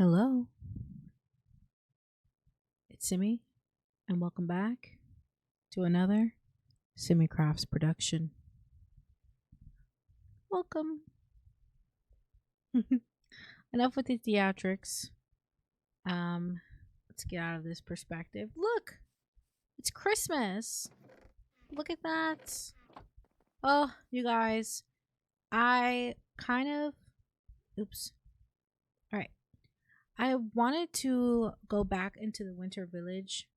Hello, it's Simi, and welcome back to another Simi Crafts production. Welcome. Enough with the theatrics. Let's get out of this perspective. Look, it's Christmas. Look at that. Oh, you guys, I kind of. Oops. All right. I wanted to go back into the Winter Village,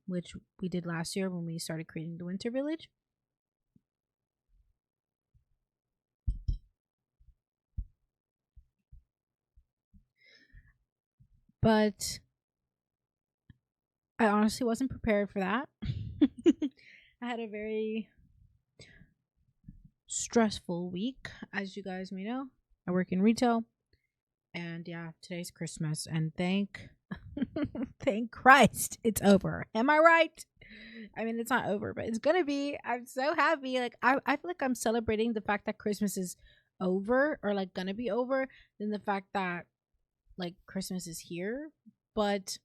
which we did last year when we started creating the Winter Village. But I honestly wasn't prepared for that. I had a very stressful week, as you guys may know. I work in retail, and yeah, today's Christmas, and thank Christ it's over. Am I right? I mean, it's not over, but it's gonna be. I'm so happy. Like I feel like I'm celebrating the fact that Christmas is over, or like gonna be over, than the fact that like Christmas is here. But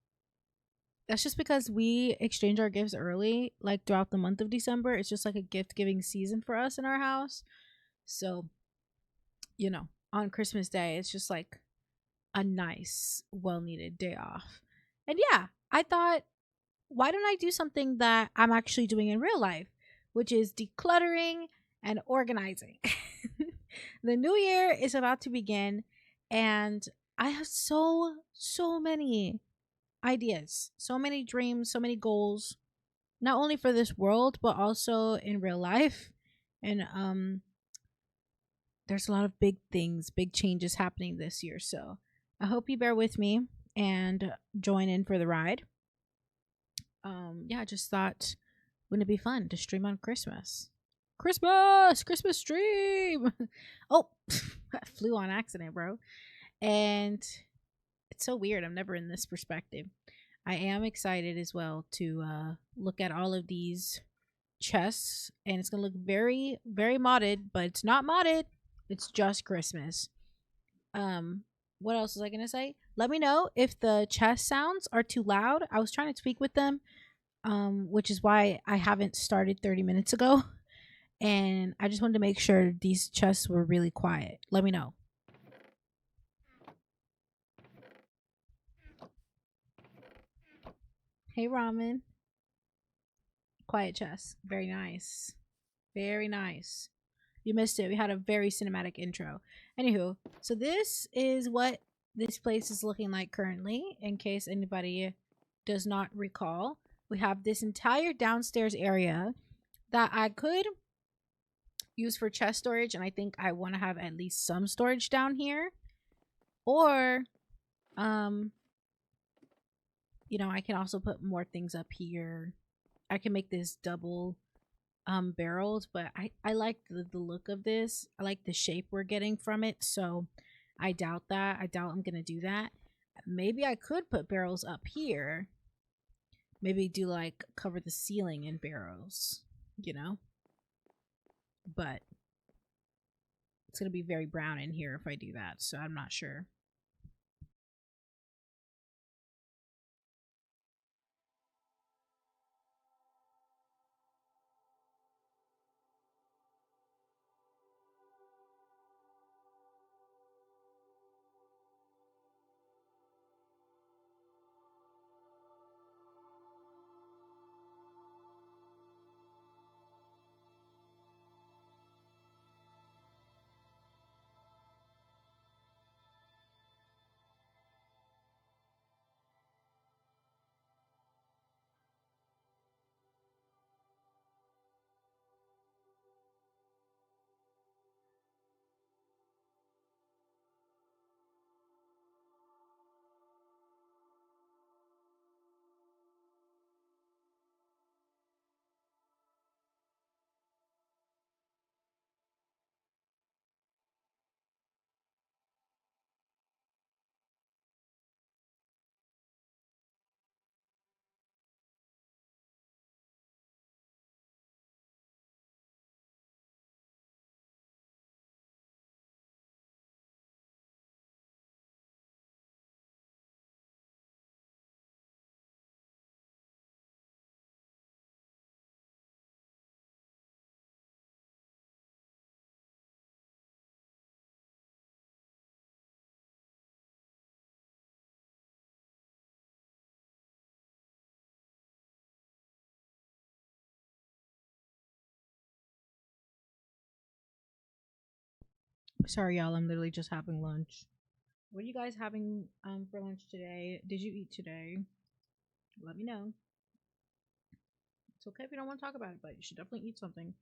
that's just because we exchange our gifts early, like throughout the month of December. It's just like a gift giving season for us in our house. So, on Christmas Day, it's just like a nice, well needed day off. And yeah, I thought, why don't I do something that I'm actually doing in real life, which is decluttering and organizing? The new year is about to begin, and I have so many ideas, so many dreams, so many goals, not only for this world but also in real life. And there's a lot of big things, big changes happening this year. So I hope you bear with me and join in for the ride. Yeah, I just thought wouldn't it be fun to stream on Christmas? Christmas stream. Oh, I flew on accident, bro. And it's so weird. I'm never in this perspective. I am excited as well to look at all of these chests, and it's gonna look very, very modded, but it's not modded. It's just Christmas. What else was I gonna say? Let me know if the chest sounds are too loud. I was trying to speak with them, which is why I haven't started 30 minutes ago, and I just wanted to make sure these chests were really quiet. Let me know. Hey, Ramen. Quiet chest. Very nice. Very nice. You missed it. We had a very cinematic intro. Anywho, so this is what this place is looking like currently, in case anybody does not recall. We have this entire downstairs area that I could use for chest storage, and I think I want to have at least some storage down here. Or, um, I can also put more things up here. I can make this double barrels, but I like the look of this. I like the shape we're getting from it, so I doubt I'm gonna do that. Maybe I could put barrels up here. Maybe do like cover the ceiling in barrels, you know? But it's gonna be very brown in here if I do that, so I'm not sure. Sorry, y'all. I'm literally just having lunch. What are you guys having for lunch today? Did you eat today? Let me know. It's okay if you don't want to talk about it, but you should definitely eat something.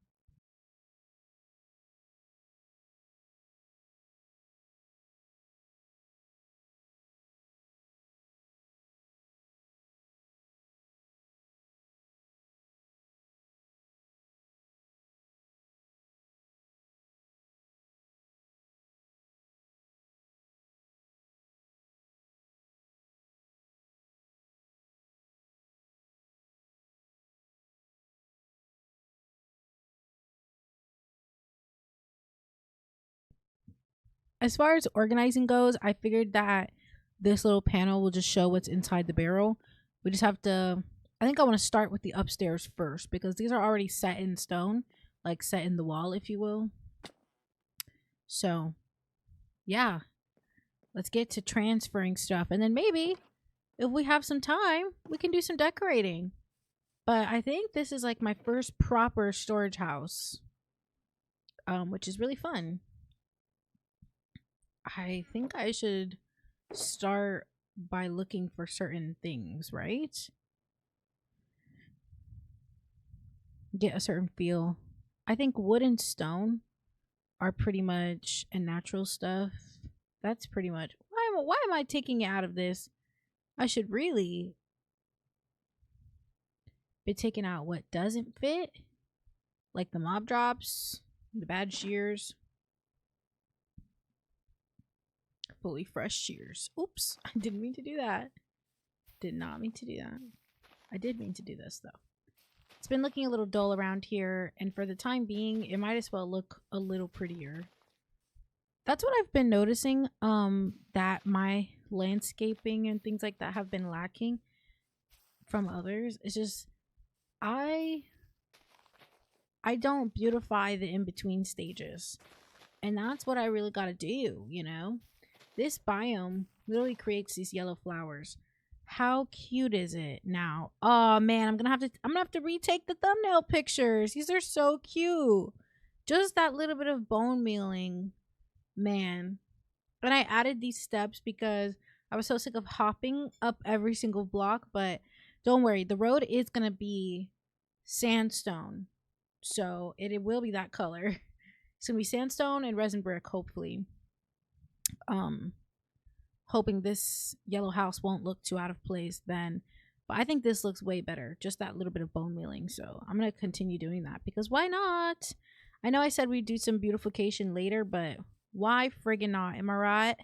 As far as organizing goes, I figured that this little panel will just show what's inside the barrel. We just have to, I think I want to start with the upstairs first because these are already set in stone, like set in the wall, if you will. So, yeah, let's get to transferring stuff. And then maybe if we have some time, we can do some decorating. But I think this is like my first proper storage house, which is really fun. I think I should start by looking for certain things, right? Get a certain feel. I think wood and stone are pretty much and natural stuff. That's pretty much why am I taking it out of this? I should really be taking out what doesn't fit, like the mob drops, the bad shears, fully fresh shears. Oops, I didn't mean to do that. Did not mean to do that. I did mean to do this though. It's been looking a little dull around here, and for the time being, it might as well look a little prettier. That's what I've been noticing, that my landscaping and things like that have been lacking from others. It's just I don't beautify the in-between stages. And that's what I really gotta do, you know? This biome literally creates these yellow flowers. How cute is it now? Oh man, I'm gonna have to retake the thumbnail pictures. These are so cute. Just that little bit of bone mealing, man. And I added these steps because I was so sick of hopping up every single block. But don't worry, the road is gonna be sandstone, so it will be that color. It's gonna be sandstone and resin brick, hopefully. Um, hoping this yellow house won't look too out of place then. But I think this looks way better. Just that little bit of bone mealing. So I'm going to continue doing that because why not? I know I said we'd do some beautification later, but why friggin' not? Am I right?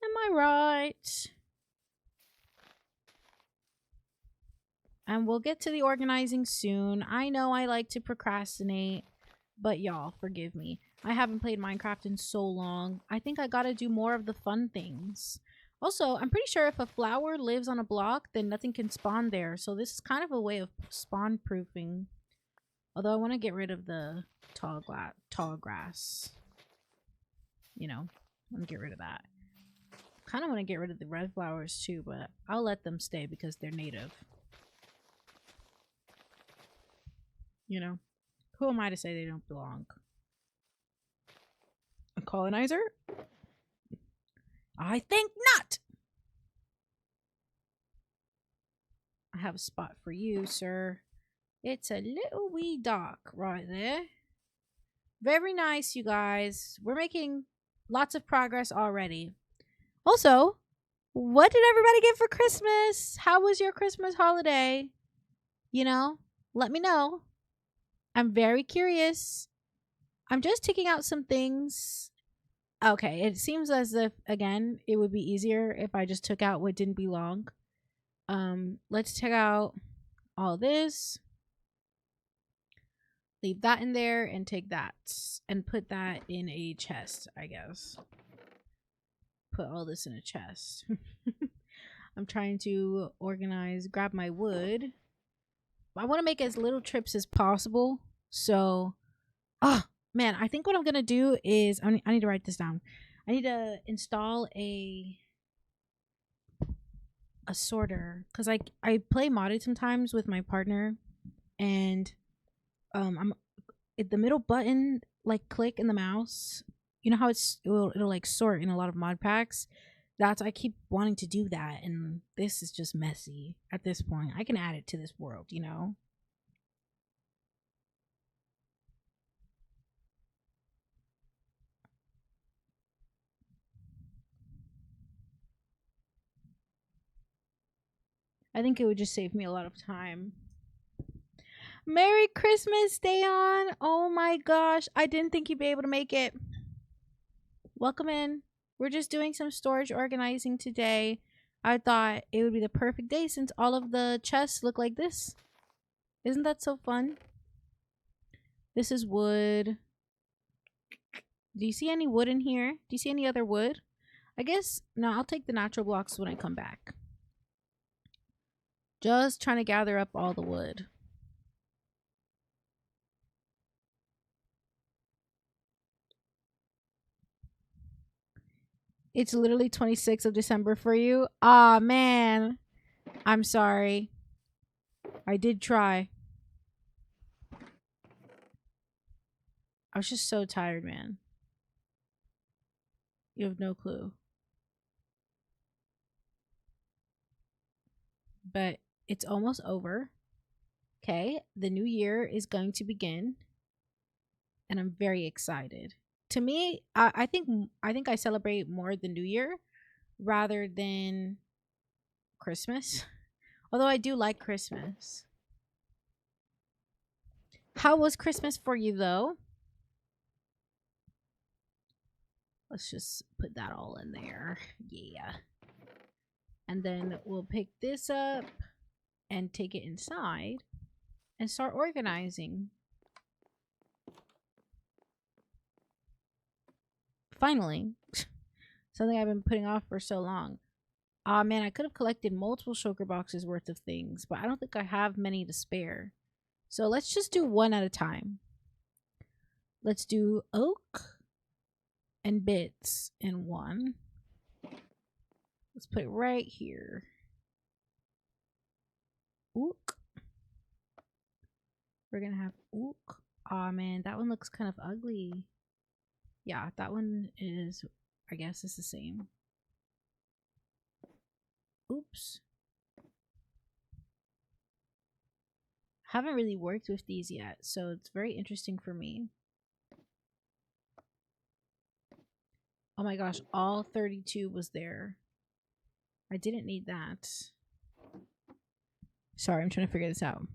Am I right? And we'll get to the organizing soon. I know I like to procrastinate, but y'all, forgive me. I haven't played Minecraft in so long. I think I gotta do more of the fun things. Also, I'm pretty sure if a flower lives on a block, then nothing can spawn there. So this is kind of a way of spawn proofing. Although I want to get rid of the tall grass. You know, I want to get rid of that. Kind of want to get rid of the red flowers too, but I'll let them stay because they're native. You know, who am I to say they don't belong? A colonizer? I think not. I have a spot for you, sir. It's a little wee dock right there. Very nice, you guys. We're making lots of progress already. Also, what did everybody get for Christmas? How was your Christmas holiday? You know, let me know. I'm very curious. I'm just taking out some things. Okay, it seems as if, again, it would be easier if I just took out what didn't belong. Let's take out all this. Leave that in there and take that and put that in a chest, I guess. Put all this in a chest. I'm trying to organize, grab my wood. I want to make as little trips as possible. So, oh man, I think what I'm gonna do is I need to write this down. I need to install a sorter because I play modded sometimes with my partner, and I'm at the middle button, like click in the mouse, you know how it'll like sort in a lot of mod packs. That's I keep wanting to do that, and this is just messy at this point. I can add it to this world, you know. I think it would just save me a lot of time. Merry Christmas, Dayon. Oh my gosh. I didn't think you'd be able to make it. Welcome in. We're just doing some storage organizing today. I thought it would be the perfect day since all of the chests look like this. Isn't that so fun? This is wood. Do you see any wood in here? Do you see any other wood? I guess, no, I'll take the natural blocks when I come back. Just trying to gather up all the wood. It's literally 26th of December for you. Aw, man. I'm sorry. I did try. I was just so tired, man. You have no clue. But it's almost over. Okay, the new year is going to begin. And I'm very excited. To me, I think I celebrate more the new year rather than Christmas. Although I do like Christmas. How was Christmas for you though? Let's just put that all in there. Yeah. And then we'll pick this up and take it inside and start organizing. Finally. Something I've been putting off for so long. Ah, man, I could have collected multiple shulker boxes worth of things, but I don't think I have many to spare. So let's just do one at a time. Let's do oak and bits in one. Let's put it right here. Ook. We're gonna have ook. Aw, man, that one looks kind of ugly. Yeah, that one is, I guess it's the same. Oops. Haven't really worked with these yet, so it's very interesting for me. Oh my gosh, all 32 was there. I didn't need that. Sorry, I'm trying to figure this out.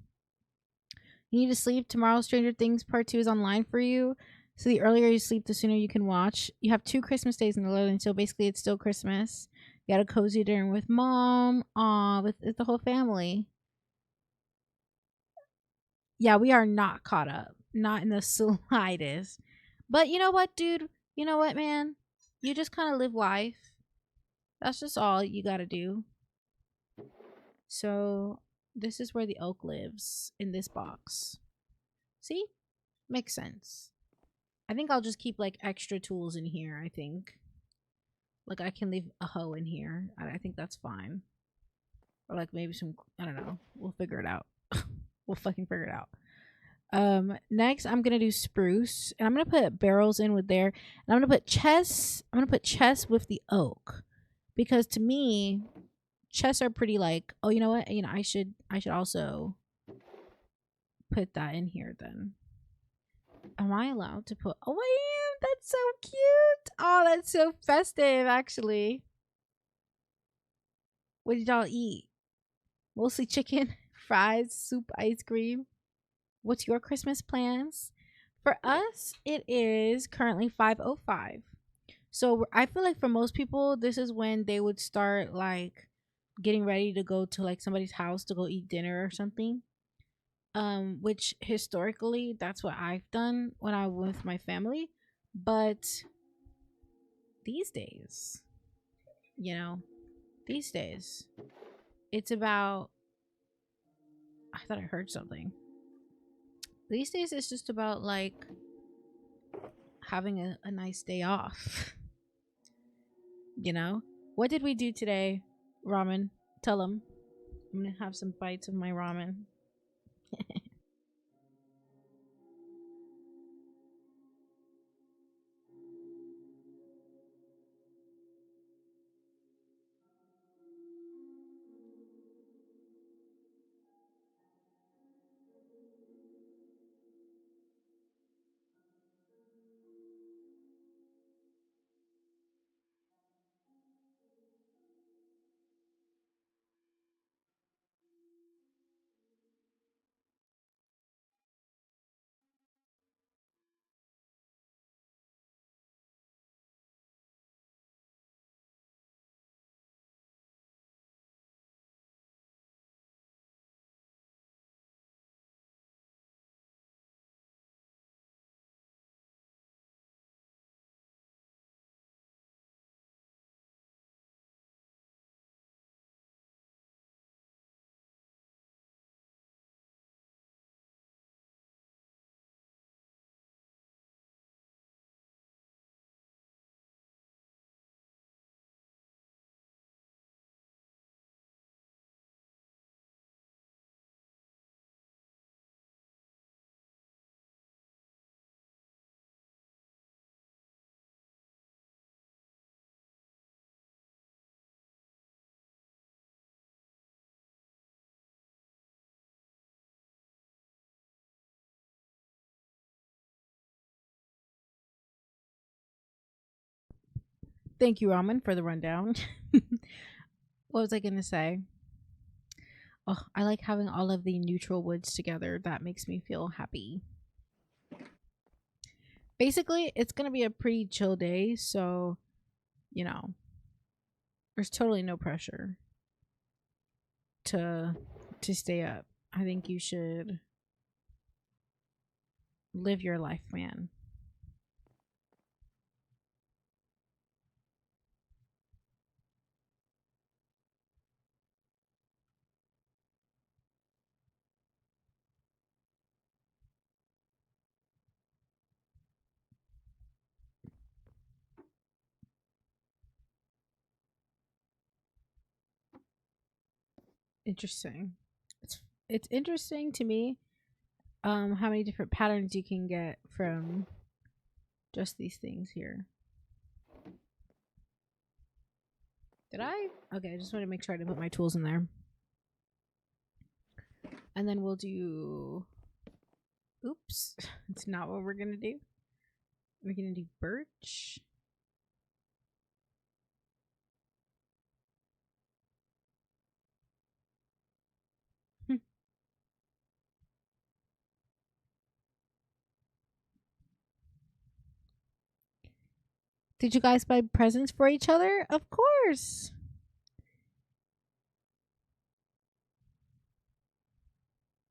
You need to sleep. Tomorrow, Stranger Things Part 2 is online for you. So the earlier you sleep, the sooner you can watch. You have 2 Christmas days in the loading, so basically it's still Christmas. You got a cozy dinner with mom, with the whole family. Yeah, we are not caught up. Not in the slightest. But you know what, dude? You know what, man? You just kind of live life. That's just all you gotta do. So this is where the oak lives, in this box. See? Makes sense. I think I'll just keep like extra tools in here, I think. Like I can leave a hoe in here. I think that's fine. Or like maybe some, I don't know. We'll figure it out. We'll fucking figure it out. Next I'm gonna do spruce, and I'm gonna put barrels in with there, and I'm gonna put chests. I'm gonna put chests with the oak, because to me, chests are pretty like. Oh, you know what? You know, I should also put that in here then. Am I allowed to put? Oh, I am. That's so cute. Oh, that's so festive, actually. What did y'all eat? Mostly chicken, fries, soup, ice cream. What's your Christmas plans? For us, it is currently 5:05. So I feel like for most people, this is when they would start like getting ready to go to like somebody's house to go eat dinner or something. Which historically that's what I've done when I was with my family. But these days, you know, these days, it's about, I thought I heard something. These days it's just about like having a nice day off. You know? What did we do today? Ramen. Tell them. I'm gonna have some bites of my ramen. Thank you, Ramen, for the rundown. What was I going to say? Oh, I like having all of the neutral woods together. That makes me feel happy. Basically, it's going to be a pretty chill day, so, you know, there's totally no pressure to stay up. I think you should live your life, man. Interesting. It's interesting to me how many different patterns you can get from just these things here. Did I? Okay, I just want to make sure I didn't put my tools in there. And then we'll do... Oops. It's not what we're going to do. We're going to do birch. Did you guys buy presents for each other? Of course.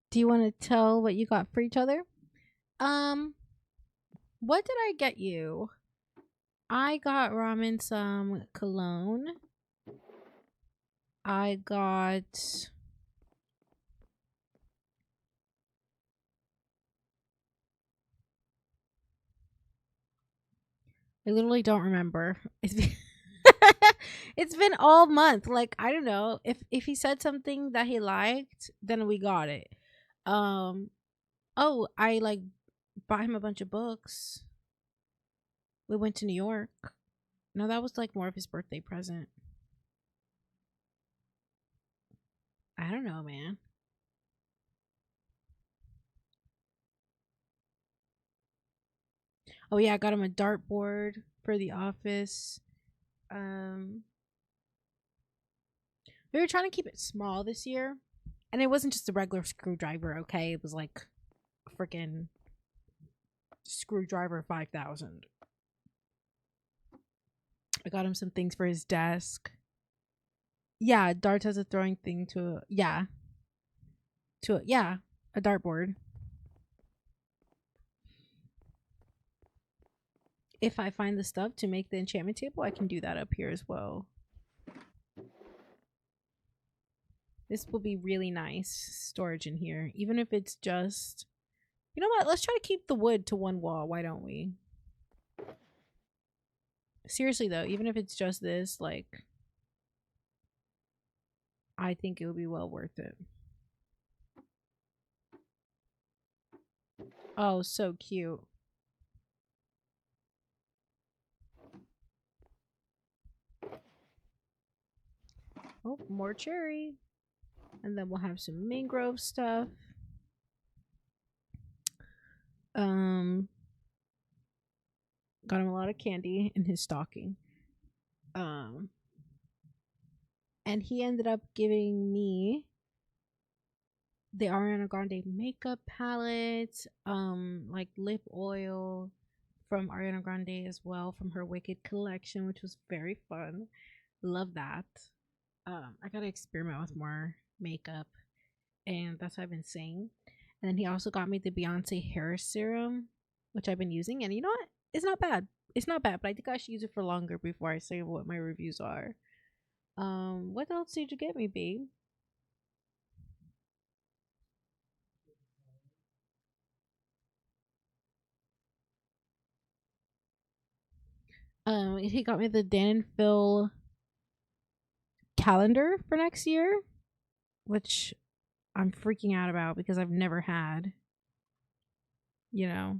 Do you want to tell what you got for each other? What did I get you? I got Ramen some cologne. I got... I literally don't remember. It's been, it's been all month. Like, I don't know. If he said something that he liked, then we got it. Oh, I like bought him a bunch of books. We went to New York. No, that was like more of his birthday present. I don't know, man. Oh yeah, I got him a dartboard for the office. We were trying to keep it small this year, and it wasn't just a regular screwdriver. Okay, it was like freaking screwdriver 5000. I got him some things for his desk. Yeah, darts has a throwing thing to a, yeah, a dartboard. If I find the stuff to make the enchantment table, I can do that up here as well. This will be really nice storage in here, even if it's just... You know what? Let's try to keep the wood to one wall. Why don't we? Seriously, though, even if it's just this, like... I think it would be well worth it. Oh, so cute. Oh, more cherry. And then we'll have some mangrove stuff. Got him a lot of candy in his stocking. And he ended up giving me the Ariana Grande makeup palette, like lip oil from Ariana Grande as well, from her Wicked collection, which was very fun. Love that. I gotta experiment with more makeup, and that's what I've been saying. And then he also got me the Beyonce hair serum, which I've been using, and you know what? It's not bad. It's not bad, but I think I should use it for longer before I say what my reviews are. What else did you get me, babe? He got me the Dan and Phil calendar for next year, which I'm freaking out about because I've never had. You know.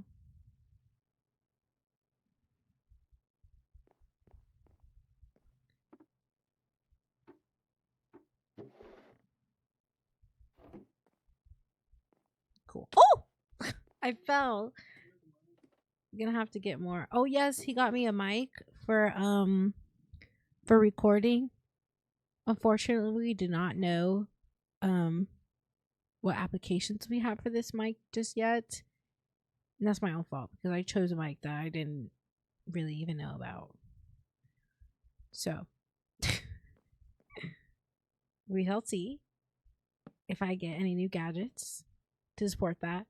Cool. Oh! I fell. I'm gonna have to get more. Oh yes, he got me a mic for for recording. Unfortunately, we do not know what applications we have for this mic just yet. And that's my own fault because I chose a mic that I didn't really even know about. So we shall see if I get any new gadgets to support that.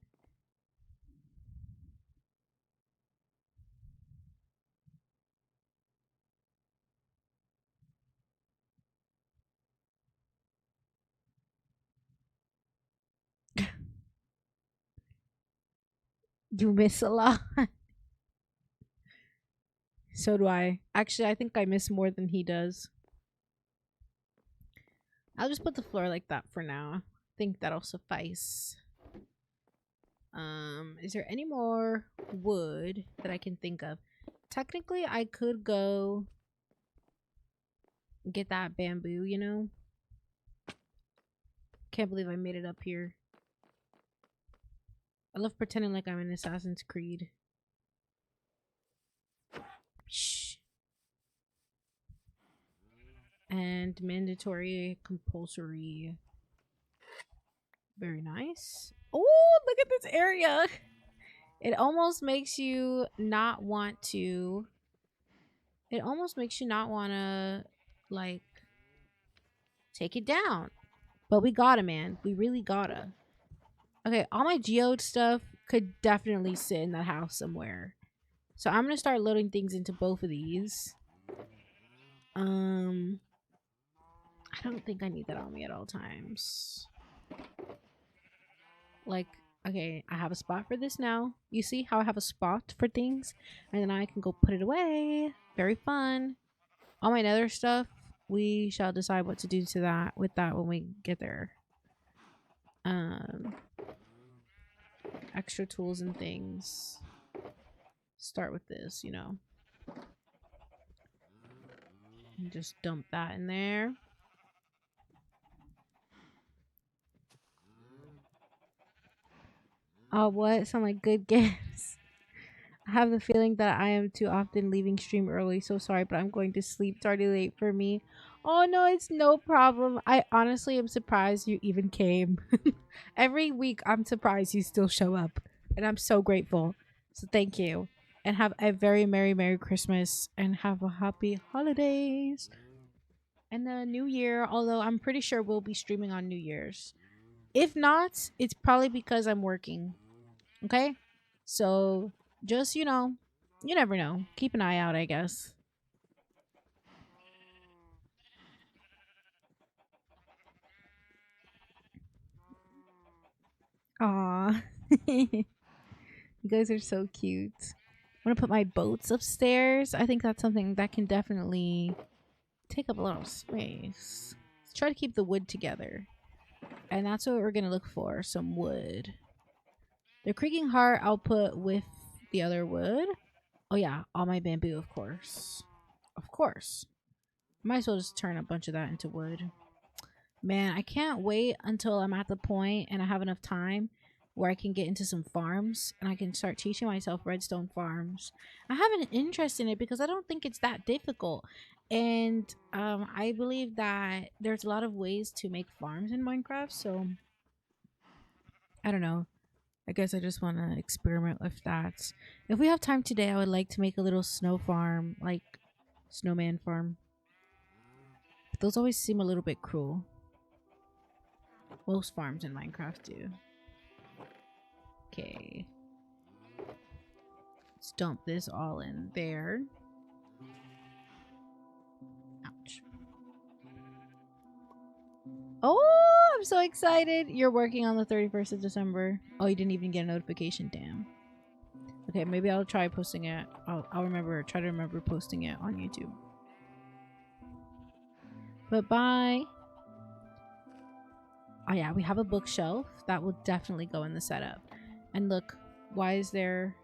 You miss a lot. So do I. Actually, I think I miss more than he does. I'll just put the floor like that for now. I think that'll suffice. Is there any more wood that I can think of? Technically, I could go get that bamboo, you know? Can't believe I made it up here. I love pretending like I'm in Assassin's Creed. Shh. And mandatory, compulsory. Very nice. Oh, look at this area. It almost makes you not want to. It almost makes you not want to, like, take it down. But we gotta, man. We really gotta. Okay, all my geode stuff could definitely sit in that house somewhere. So I'm gonna start loading things into both of these. I don't think I need that on me at all times. Like, okay, I have a spot for this now. You see how I have a spot for things? And then I can go put it away. Very fun. All my nether stuff, we shall decide what to do to that with that when we get there. Extra tools and things. Start with this, you know. And just dump that in there. Oh, what? Sound like good games. I have the feeling that I am too often leaving stream early. So sorry, but I'm going to sleep. It's already late for me. Oh, no, it's no problem. I honestly am surprised you even came. Every week, I'm surprised you still show up. And I'm so grateful. So thank you. And have a very Merry Christmas. And have a happy holidays. And the New Year. Although I'm pretty sure we'll be streaming on New Year's. If not, it's probably because I'm working. Okay? So just, you know, you never know. Keep an eye out, I guess. Aw. You guys are so cute. I'm gonna put my boats upstairs. I think that's something that can definitely take up a lot of space. Let's try to keep the wood together. And that's what we're gonna look for. Some wood. The creaking heart I'll put with the other wood. Oh yeah, all my bamboo, of course. Of course. Might as well just turn a bunch of that into wood. Man, I can't wait until I'm at the point and I have enough time where I can get into some farms and I can start teaching myself redstone farms. I have an interest in it because I don't think it's that difficult. And I believe that there's a lot of ways to make farms in Minecraft. So, I don't know. I guess I just want to experiment with that. If we have time today, I would like to make a little snow farm, like snowman farm. But those always seem a little bit cruel. Most farms in Minecraft do. Okay. Let's dump this all in there. Ouch. Oh, I'm so excited. You're working on the 31st of December. Oh, you didn't even get a notification. Damn. Okay, maybe I'll try posting it. I'll try to remember posting it on YouTube. But bye. Oh yeah, we have a bookshelf. That will definitely go in the setup. And look, why is there...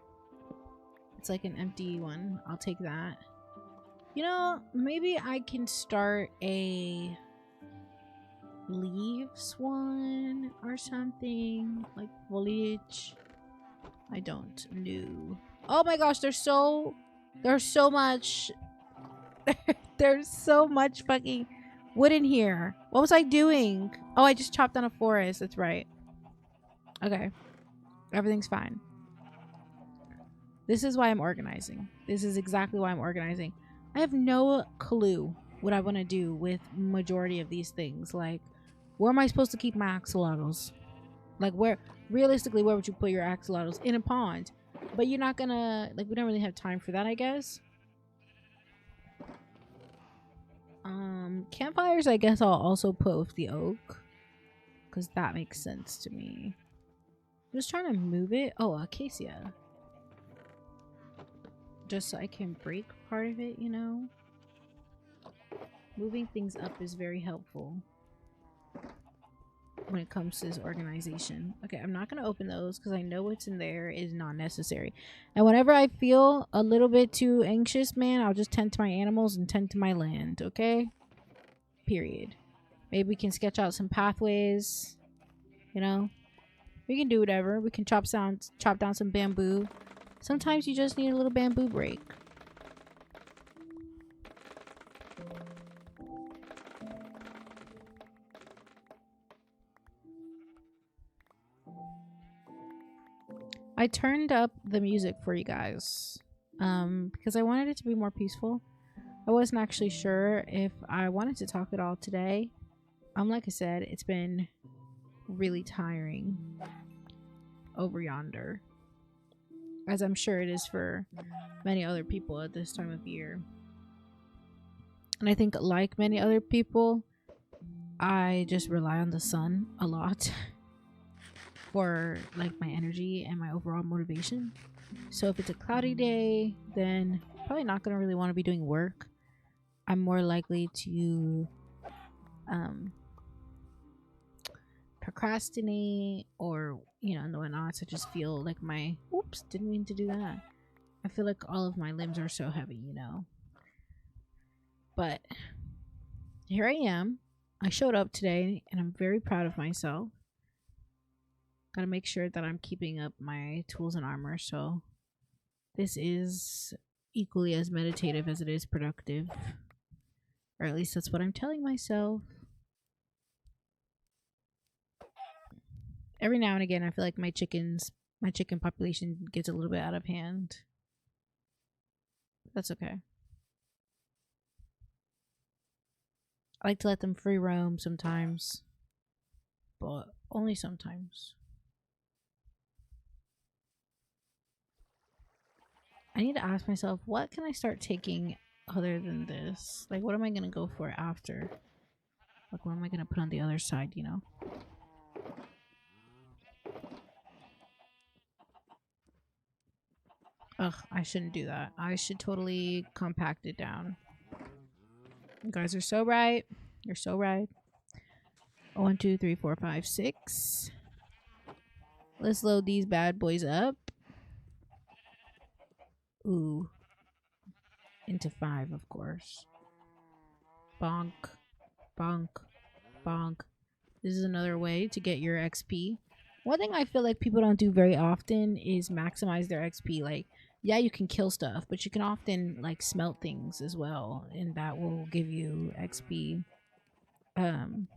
It's like an empty one. I'll take that. You know, maybe I can start a leaves one or something. Like foliage. I don't know. Oh my gosh, there's so much There's so much fucking wood in here. What was I doing? Oh, I just chopped down a forest. That's right. Okay. Everything's fine. This is why I'm organizing. This is exactly why I'm organizing. I have no clue what I want to do with majority of these things. Like, where am I supposed to keep my axolotls? Like, where, realistically, where would you put your axolotls? In a pond. But you're not gonna, like, we don't really have time for that, I guess. Campfires, I guess I'll also put with the oak. Because that makes sense to me. I'm just trying to move it. Oh, acacia. Just so I can break part of it, you know? Moving things up is very helpful when it comes to this organization. Okay, I'm not going to open those because I know what's in there is not necessary. And whenever I feel a little bit too anxious, man, I'll just tend to my animals and tend to my land, okay? Period. Maybe we can sketch out some pathways, you know? We can do whatever. We can chop down some bamboo. Sometimes you just need a little bamboo break. I turned up the music for you guys because I wanted it to be more peaceful. I wasn't actually sure if I wanted to talk at all today. Like I said, it's been really tiring over yonder, as I'm sure it is for many other people at this time of year. And I think, like many other people, I just rely on the sun a lot for like my energy and my overall motivation. So if it's a cloudy day, then probably not going to really want to be doing work. I'm more likely to procrastinate or, you know, and whatnot. So just feel like my, oops, didn't mean to do that. I feel like all of my limbs are so heavy, you know. But here I am. I showed up today and I'm very proud of myself. Gotta make sure that I'm keeping up my tools and armor, so this is equally as meditative as it is productive. Or at least that's what I'm telling myself. Every now and again I feel like my chicken population gets a little bit out of hand. That's okay. I like to let them free roam sometimes, but only sometimes. I need to ask myself, what can I start taking other than this? Like, what am I going to go for after? Like, what am I going to put on the other side, you know? Ugh, I shouldn't do that. I should totally compact it down. You guys are so right. You're so right. 1, 2, 3, 4, 5, 6. Let's load these bad boys up. Ooh. Into 5, of course. Bonk. Bonk. Bonk. This is another way to get your XP. One thing I feel like people don't do very often is maximize their XP. Like, yeah, you can kill stuff, but you can often like smelt things as well, and that will give you XP. I'm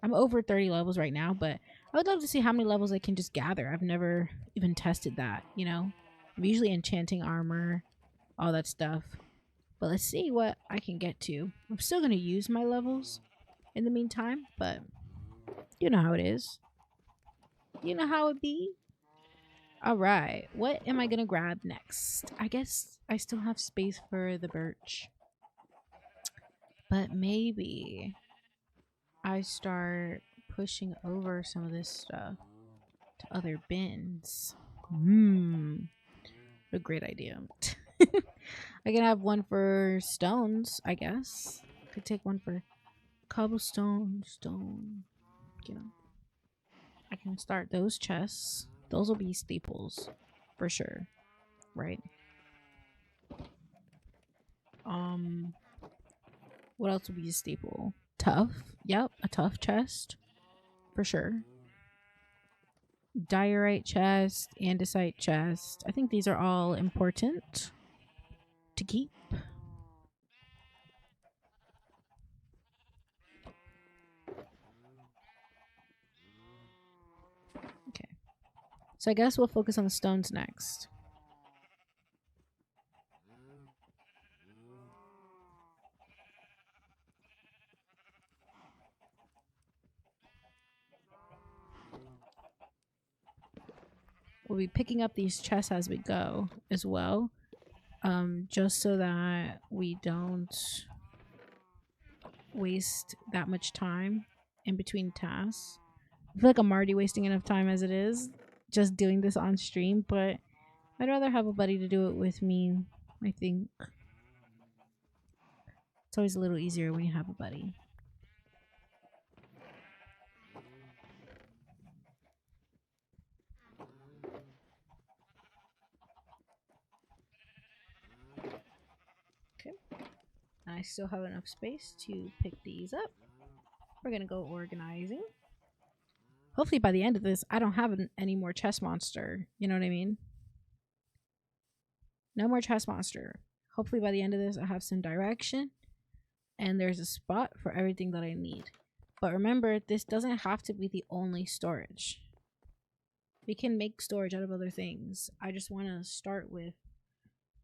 over 30 levels right now, but I would love to see how many levels I can just gather. I've never even tested that, you know? I'm usually enchanting armor, all that stuff. But let's see what I can get to. I'm still going to use my levels in the meantime, but you know how it is. You know how it be. Alright, what am I going to grab next? I guess I still have space for the birch. But maybe I start pushing over some of this stuff to other bins. What a great idea. I can have one for stones, I guess. Could take one for cobblestone, stone, you know. I can start those chests. Those will be staples for sure, right? What else would be a staple? Tough. Yep, a tough chest for sure. Diorite chest, andesite chest. I think these are all important to keep. So I guess we'll focus on the stones next. We'll be picking up these chests as we go as well, just so that we don't waste that much time in between tasks. I feel like I'm already wasting enough time as it is just doing this on stream, but I'd rather have a buddy to do it with me. I think it's always a little easier when you have a buddy. Okay, I still have enough space to pick these up. We're gonna go organizing. Hopefully by the end of this, I don't have any more chest monster. You know what I mean? No more chest monster. Hopefully by the end of this, I have some direction and there's a spot for everything that I need. But remember, this doesn't have to be the only storage. We can make storage out of other things. I just want to start with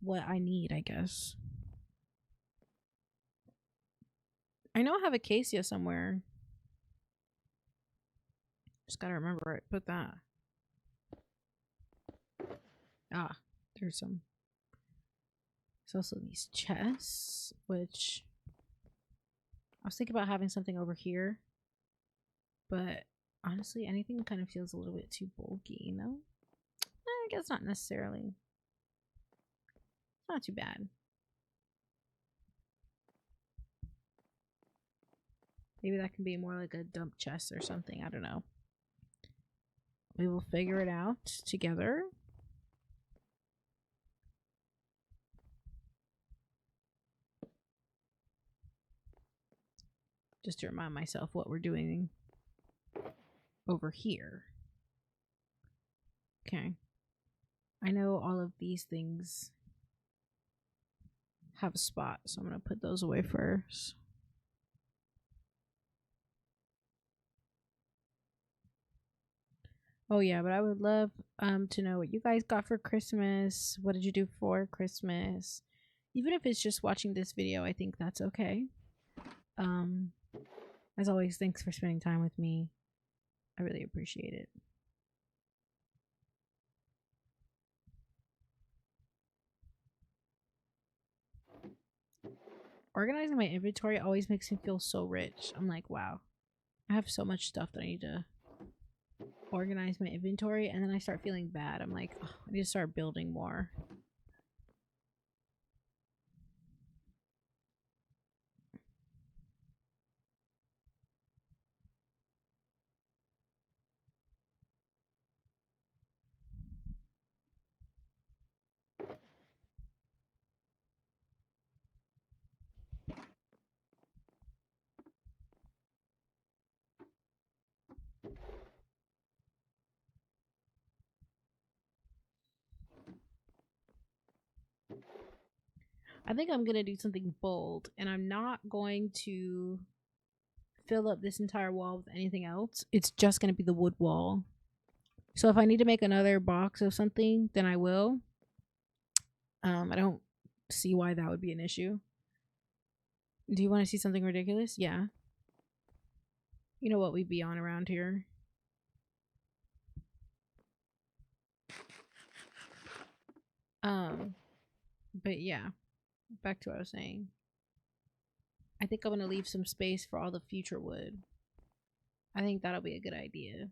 what I need, I guess. I know I have acacia somewhere. Just gotta remember it. Put that. Ah, there's some. There's also these chests, which I was thinking about having something over here. But honestly, anything kind of feels a little bit too bulky, you know? I guess not necessarily. It's not too bad. Maybe that can be more like a dump chest or something. I don't know. We will figure it out together. Just to remind myself what we're doing over here. Okay. I know all of these things have a spot, so I'm going to put those away first. Oh yeah, but I would love to know what you guys got for Christmas. What did you do for Christmas? Even if it's just watching this video, I think that's okay. As always, thanks for spending time with me. I really appreciate it. Organizing my inventory always makes me feel so rich. I'm like, wow, I have so much stuff that I need to organize my inventory, and then I start feeling bad. I'm like, oh, I need to start building more. I think I'm gonna do something bold, and I'm not going to fill up this entire wall with anything else. It's just gonna be the wood wall. So if I need to make another box of something, then I will. I don't see why that would be an issue. Do you want to see something ridiculous? Yeah. You know what we be on around here. But yeah, back to what I was saying. I think I'm gonna leave some space for all the future wood. I think that'll be a good idea.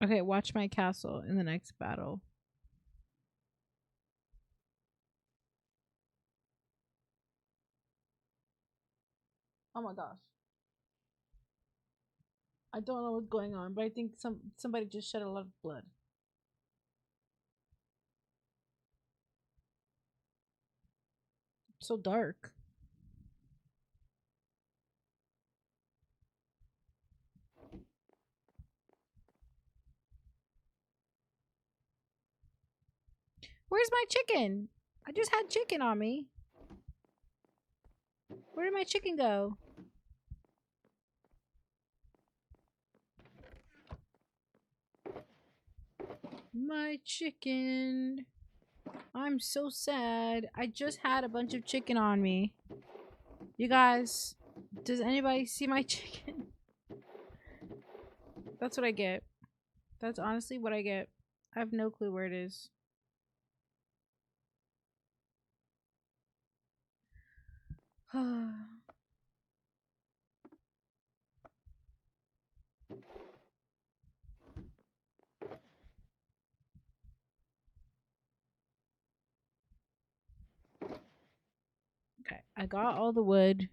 Okay, watch my castle in the next battle. Oh my gosh. I don't know what's going on, but I think somebody just shed a lot of blood. So dark. Where's my chicken? I just had chicken on me. Where did my chicken go? My chicken. I'm so sad. I just had a bunch of chicken on me. You guys, does anybody see my chicken? That's what I get. That's honestly what I get. I have no clue where it is. Okay, I got all the wood,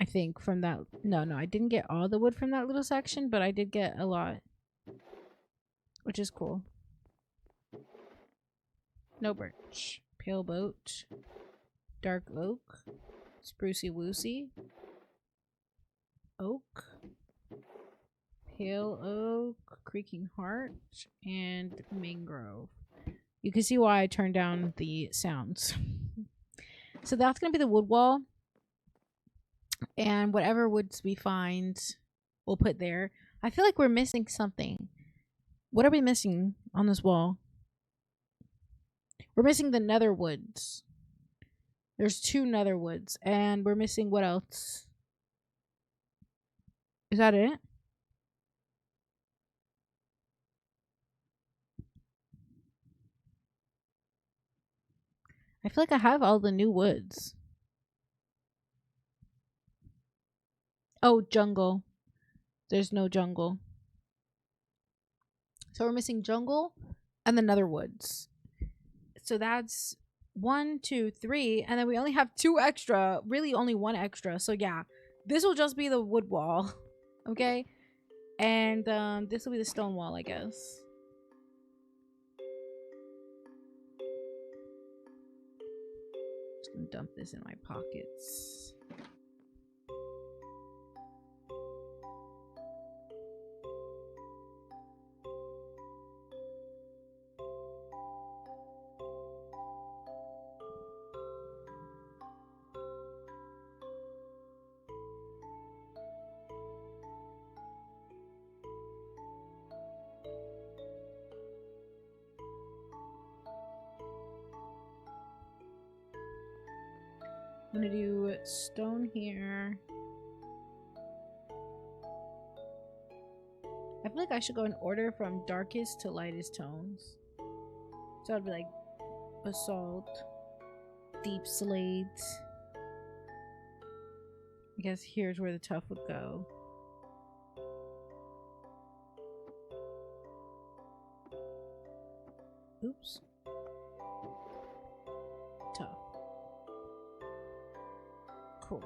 I think, from that. No, I didn't get all the wood from that little section, but I did get a lot, which is cool. No birch. Pale boat. Dark oak. Sprucey woosey. Oak. Pale oak. Creaking heart. And mangrove. You can see why I turned down the sounds. So that's going to be the wood wall. And whatever woods we find, we'll put there. I feel like we're missing something. What are we missing on this wall? We're missing the nether woods. There's 2 nether woods. And we're missing what else? Is that it? I feel like I have all the new woods. Oh, jungle. There's no jungle. So we're missing jungle and the nether woods. So that's 1, 2, 3. And then we only have 2 extra. Really only 1 extra. So yeah, this will just be the wood wall. Okay? And this will be the stone wall, I guess. Just gonna dump this in my pockets. I'm gonna do stone here. I feel like I should go in order from darkest to lightest tones. So it'd be like basalt, deep slate. I guess here's where the tough would go. Oops. Tough. Cool.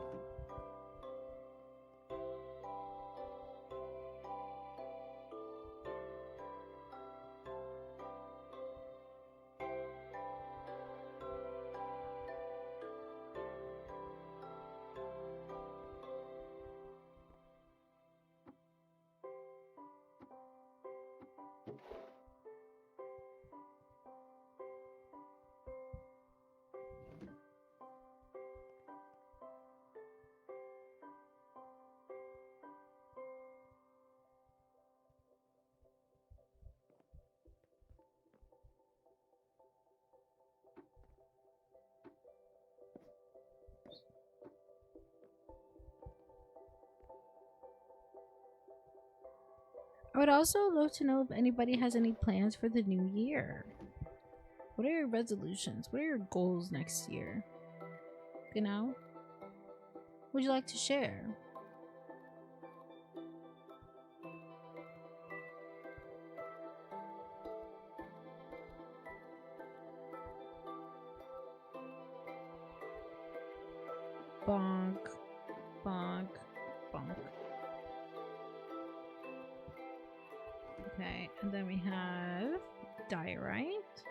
I would also love to know if anybody has any plans for the new year. What are your resolutions? What are your goals next year? You know? What would you like to share? Bonk. Bonk. Bonk. Okay, and then we have diorite.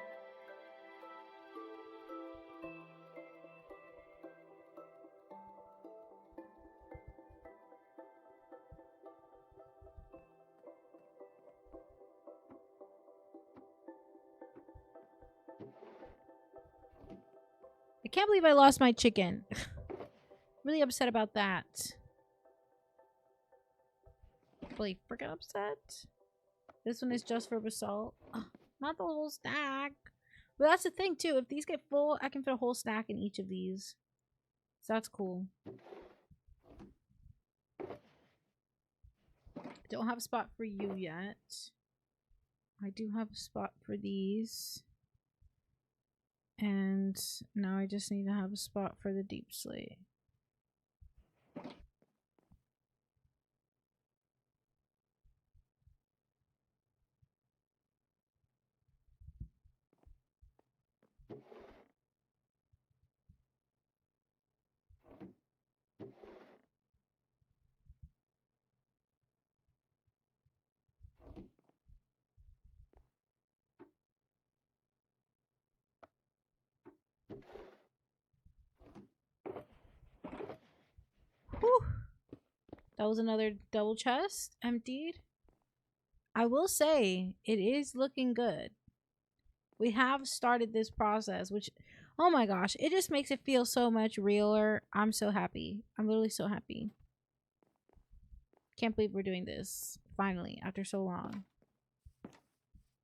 I can't believe I lost my chicken. Really upset about that. Really freaking upset. This one is just for basalt. Ugh, not the whole stack. But that's the thing too. If these get full, I can fit a whole stack in each of these. So that's cool. Don't have a spot for you yet. I do have a spot for these. And now I just need to have a spot for the deep slate. Whew. That was another double chest emptied. I will say it is looking good. We have started this process, which, oh my gosh, it just makes it feel so much realer. I'm so happy. I'm literally so happy. Can't believe we're doing this finally after so long.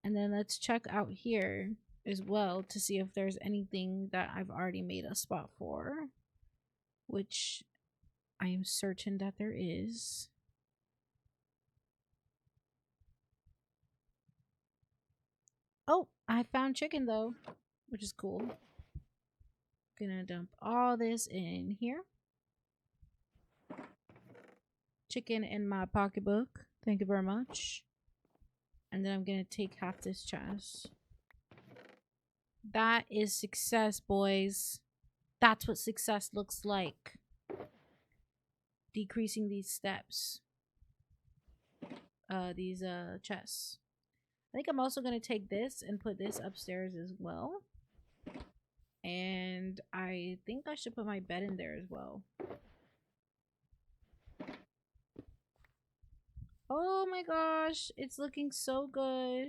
And then let's check out here as well to see if there's anything that I've already made a spot for, which I am certain that there is. Oh, I found chicken though, which is cool. Gonna dump all this in here. Chicken in my pocketbook. Thank you very much. And then I'm gonna take half this chest. That is success, boys. That's what success looks like. Decreasing these steps. These chests. I think I'm also gonna take this and put this upstairs as well. And I think I should put my bed in there as well. Oh my gosh, it's looking so good.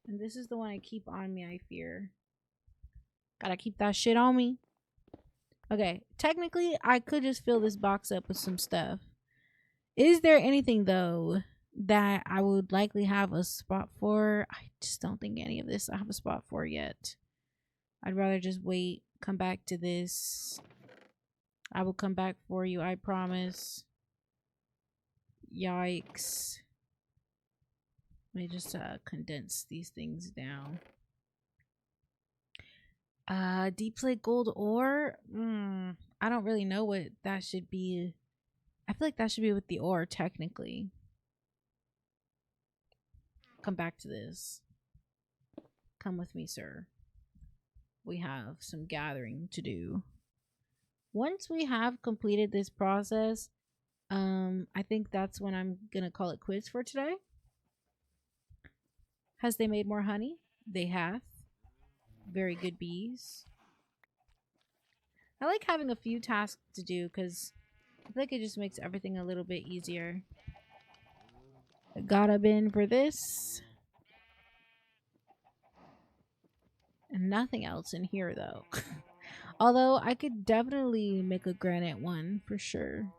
And this is the one I keep on me, I fear. Gotta keep that shit on me. Okay, technically, I could just fill this box up with some stuff. Is there anything, though, that I would likely have a spot for? I just don't think any of this I have a spot for yet. I'd rather just wait, come back to this. I will come back for you, I promise. Yikes. Let me just condense these things down. Deep slate gold ore? I don't really know what that should be. I feel like that should be with the ore, technically. Come back to this. Come with me, sir. We have some gathering to do. Once we have completed this process, I think that's when I'm gonna call it quits for today. Has they made more honey? They have. Very good bees. I like having a few tasks to do because I feel like it just makes everything a little bit easier. I got a bin for this. And nothing else in here though. Although I could definitely make a granite one for sure.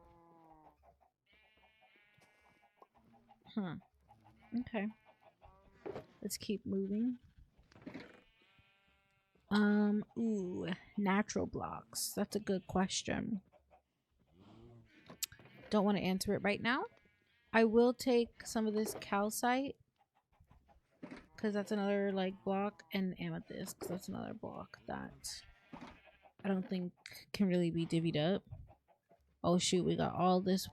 Huh. Okay. Let's keep moving. Ooh, natural blocks. That's a good question. Don't want to answer it right now. I will take some of this calcite because that's another like block, and amethyst because that's another block that I don't think can really be divvied up. Oh shoot, we got all this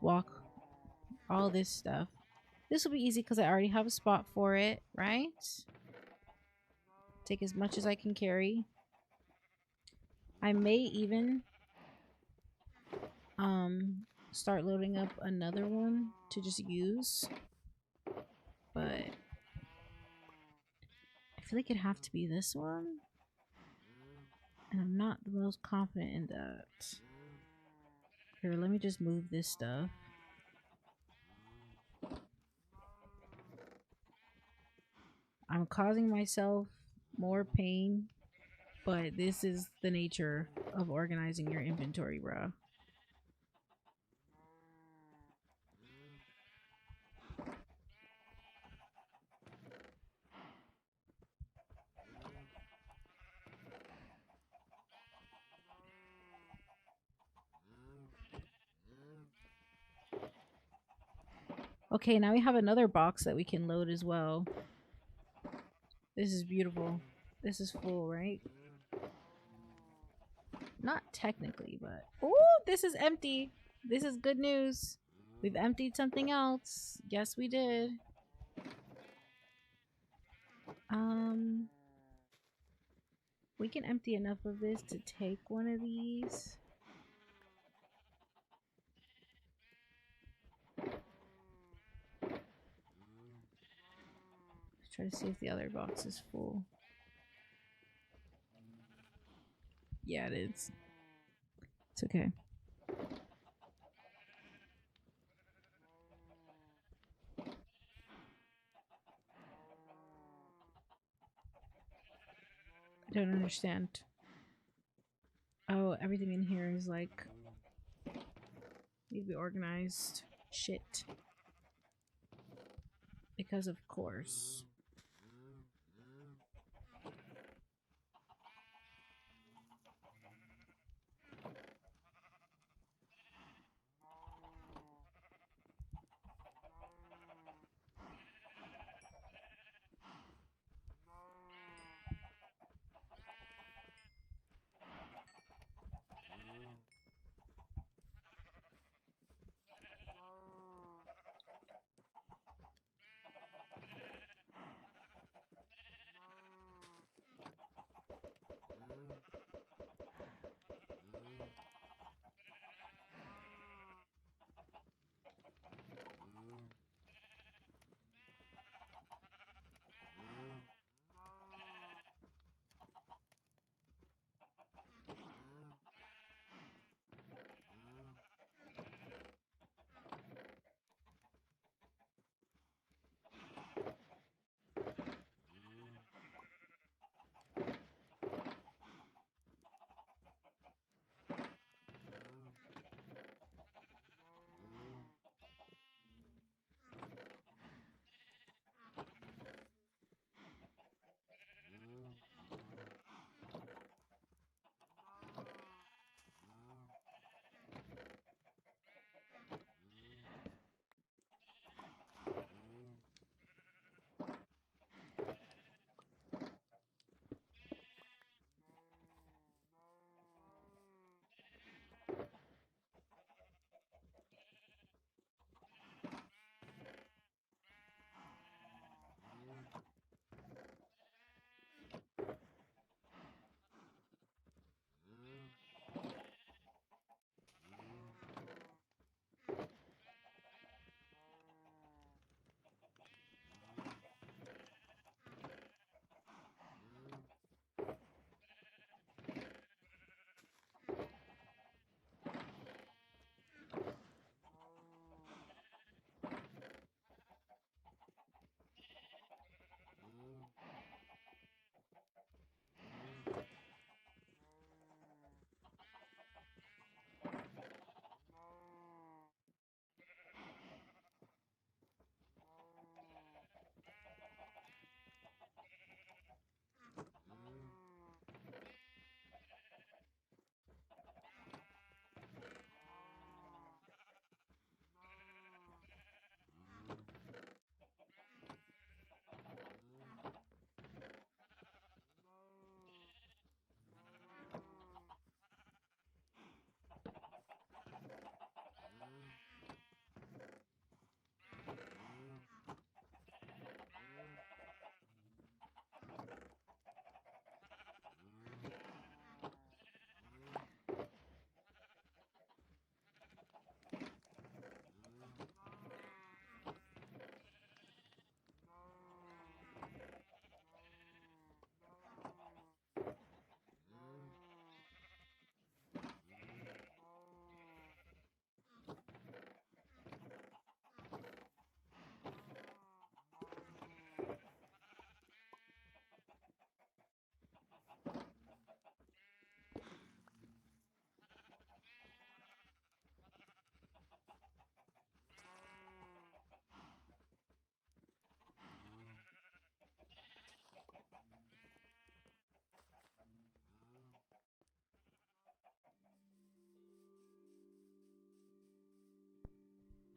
all this stuff. This will be easy because I already have a spot for it, right? Take as much as I can carry. I may even start loading up another one to just use. But I feel like it'd have to be this one. And I'm not the most confident in that. Here, let me just move this stuff. I'm causing myself more pain But this is the nature of organizing your inventory, bro. Okay, now we have another box that we can load as well. This is beautiful. This is full, right? Not technically, but... Oh, this is empty. This is good news. We've emptied something else. Yes, we did. We can empty enough of this to take one of these. Let's try to see if the other box is full. Yeah, it is. It's okay. I don't understand. Oh, everything in here is like... need to be organized. Shit. Because of course.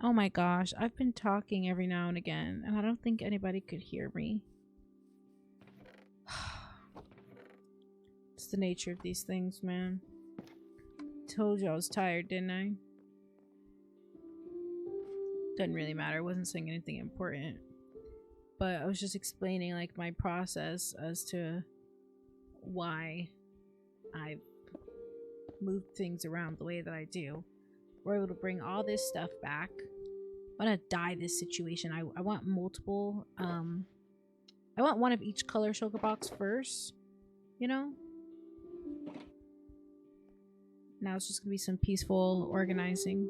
Oh my gosh, I've been talking every now and again, and I don't think anybody could hear me. It's the nature of these things, man. Told you I was tired, didn't I? Doesn't really matter. I wasn't saying anything important. But I was just explaining like my process as to why I've moved things around the way that I do. We're able to bring all this stuff back. I want to dye this situation. I want multiple. I want one of each color shulker box first. You know? Now it's just going to be some peaceful organizing.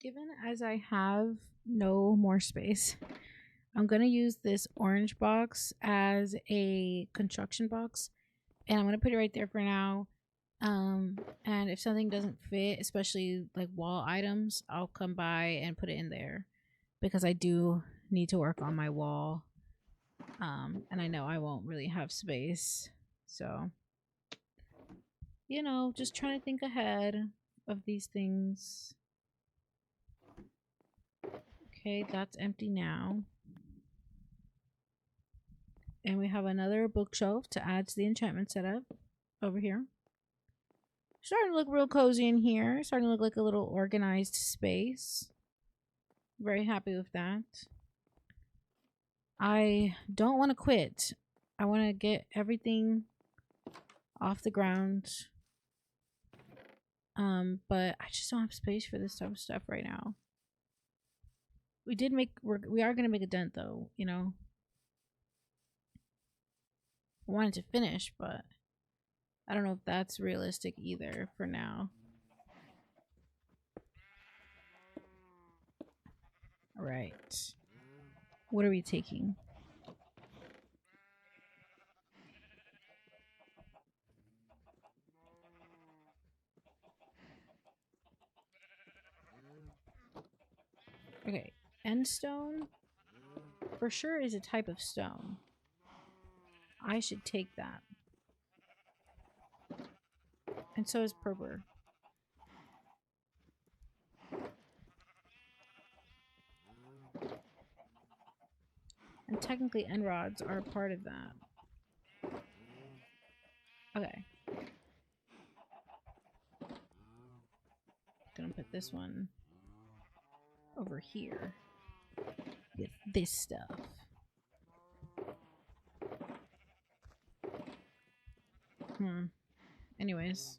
given as I have no more space, I'm going to use this orange box as a construction box, and I'm going to put it right there for now. And if something doesn't fit, especially like wall items, I'll come by and put it in there because I do need to work on my wall. And I know I won't really have space. So, you know, just trying to think ahead of these things. Okay, that's empty now. And we have another bookshelf to add to the enchantment setup over here. Starting to look real cozy in here. Starting to look like a little organized space. Very happy with that. I don't want to quit. I want to get everything off the ground. But I just don't have space for this type of stuff right now. We are gonna make a dent though, you know. I wanted to finish, but I don't know if that's realistic either for now. All right. What are we taking? Okay, end stone for sure is a type of stone. I should take that. And so is purpur. And technically end rods are a part of that. Okay. Gonna put this one over here with this stuff. Anyways.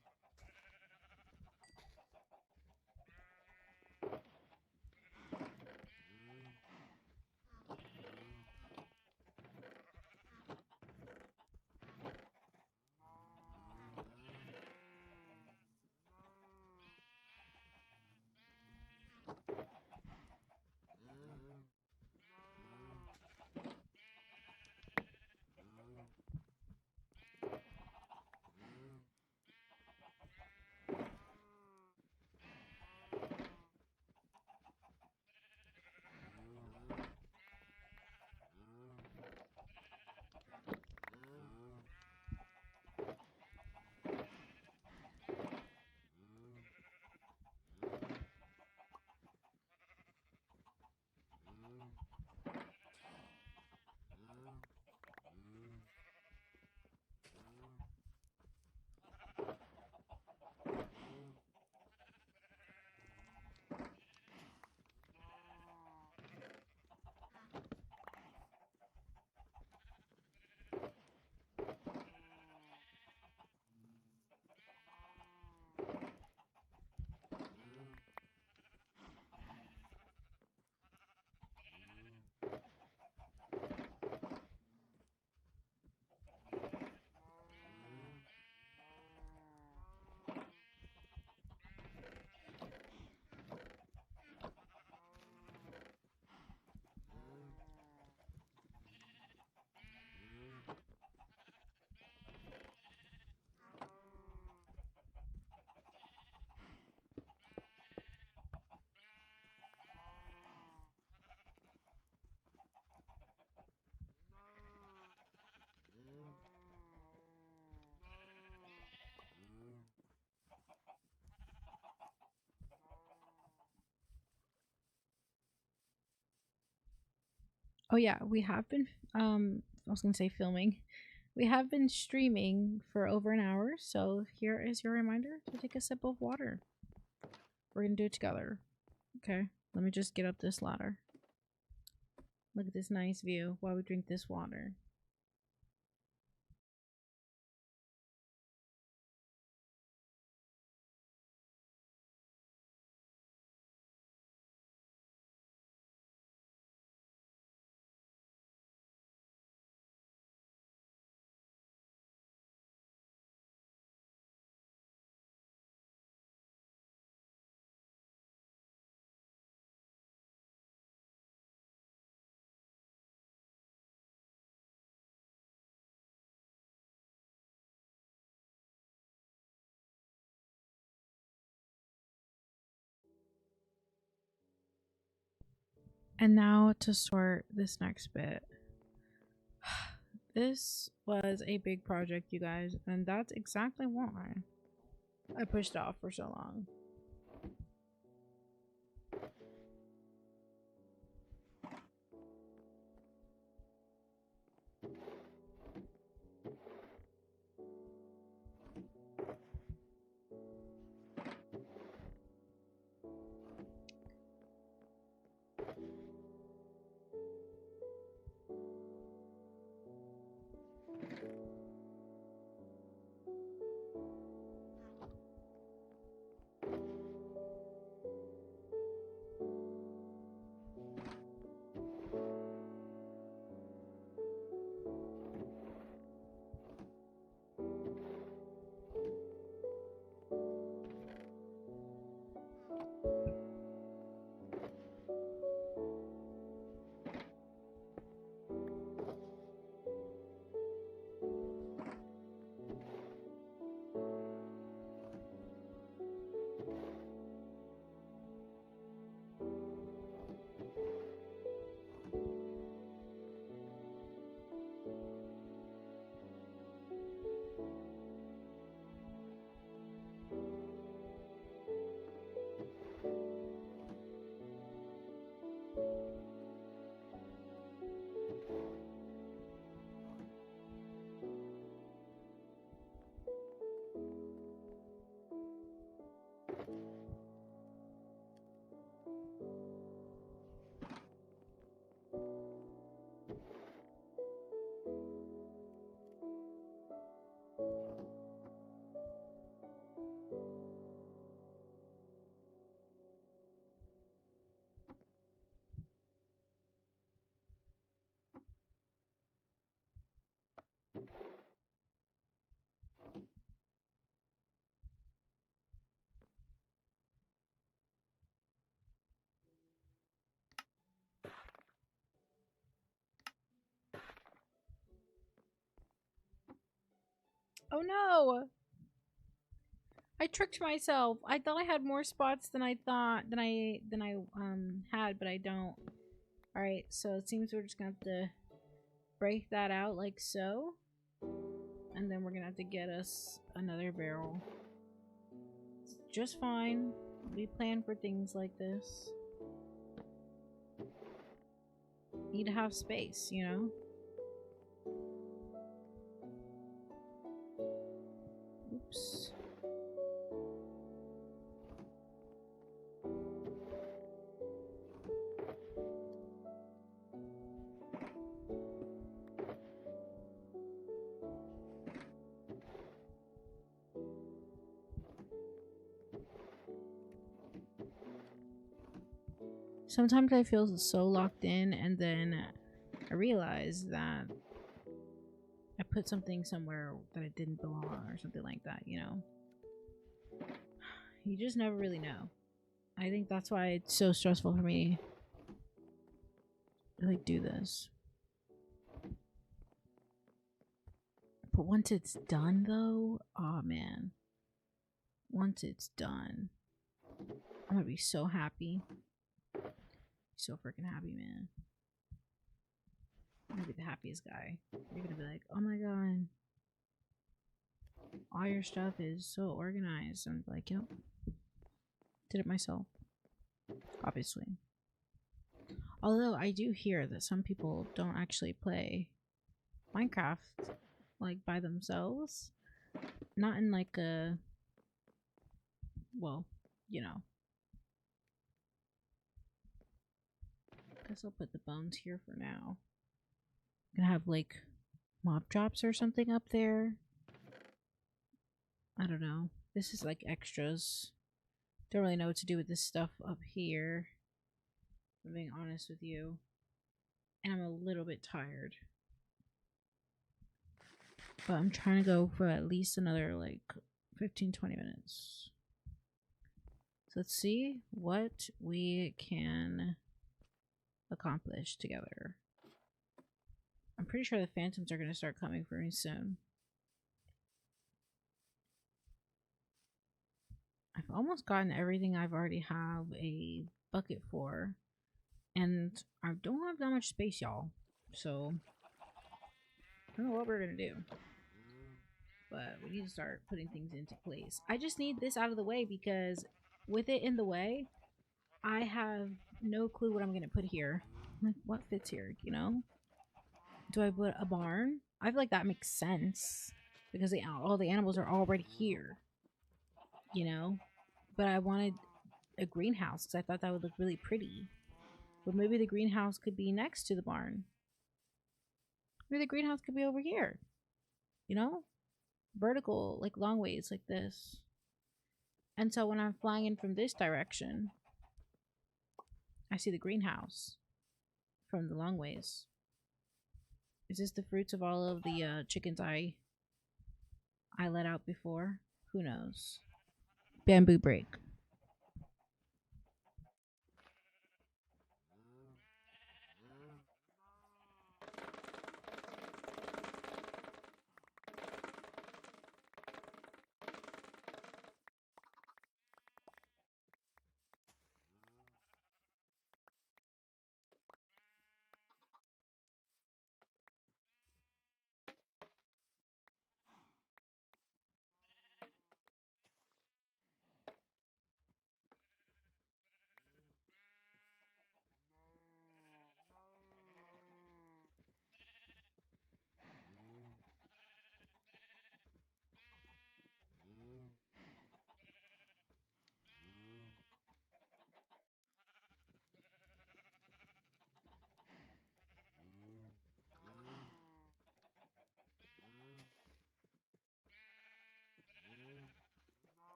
Oh yeah, we have been I was gonna say filming. We have been streaming for over an hour, so here is your reminder to take a sip of water. We're gonna do it together. Okay, let me just get up this ladder. Look at this nice view while we drink this water. And now to sort this next bit. This was a big project, you guys, and that's exactly why I pushed it off for so long. Oh no! I tricked myself. I thought I had more spots than I thought than I had, but I don't. All right, so it seems we're just gonna have to break that out like so, and then we're gonna have to get us another barrel. It's just fine. We plan for things like this. Need to have space, you know. Oops. Sometimes I feel so locked in, and then I realize that I put something somewhere that it didn't belong or something like that, you know? You just never really know. I think that's why it's so stressful for me to like do this. But once it's done though, oh man. Once it's done, I'm gonna be so happy. So freaking happy, man. I'm gonna be the happiest guy. You're gonna be like, oh my god, all your stuff is so organized. I'm like, yep. Did it myself. Obviously. Although I do hear that some people don't actually play Minecraft like by themselves. Not in like a, well, you know. Guess I'll put the bones here for now. I'm gonna have like mob drops or something up there. I don't know. This is like extras. Don't really know what to do with this stuff up here. I'm being honest with you. And I'm a little bit tired. But I'm trying to go for at least another like 15-20 minutes. So let's see what we can accomplish together. I'm pretty sure the phantoms are going to start coming for me soon. I've almost gotten everything I've already have a bucket for. And I don't have that much space, y'all. So I don't know what we're gonna do. But we need to start putting things into place. I just need this out of the way because with it in the way, I have no clue what I'm gonna put here. Like, what fits here, you know? Do I put a barn? I feel like that makes sense because all the animals are already here, you know? But I wanted a greenhouse because I thought that would look really pretty. But maybe the greenhouse could be next to the barn. Maybe the greenhouse could be over here, you know? Vertical, like long ways, like this. And so when I'm flying in from this direction, I see the greenhouse from the long ways. Is this the fruits of all of the chickens I let out before? Who knows? Bamboo break.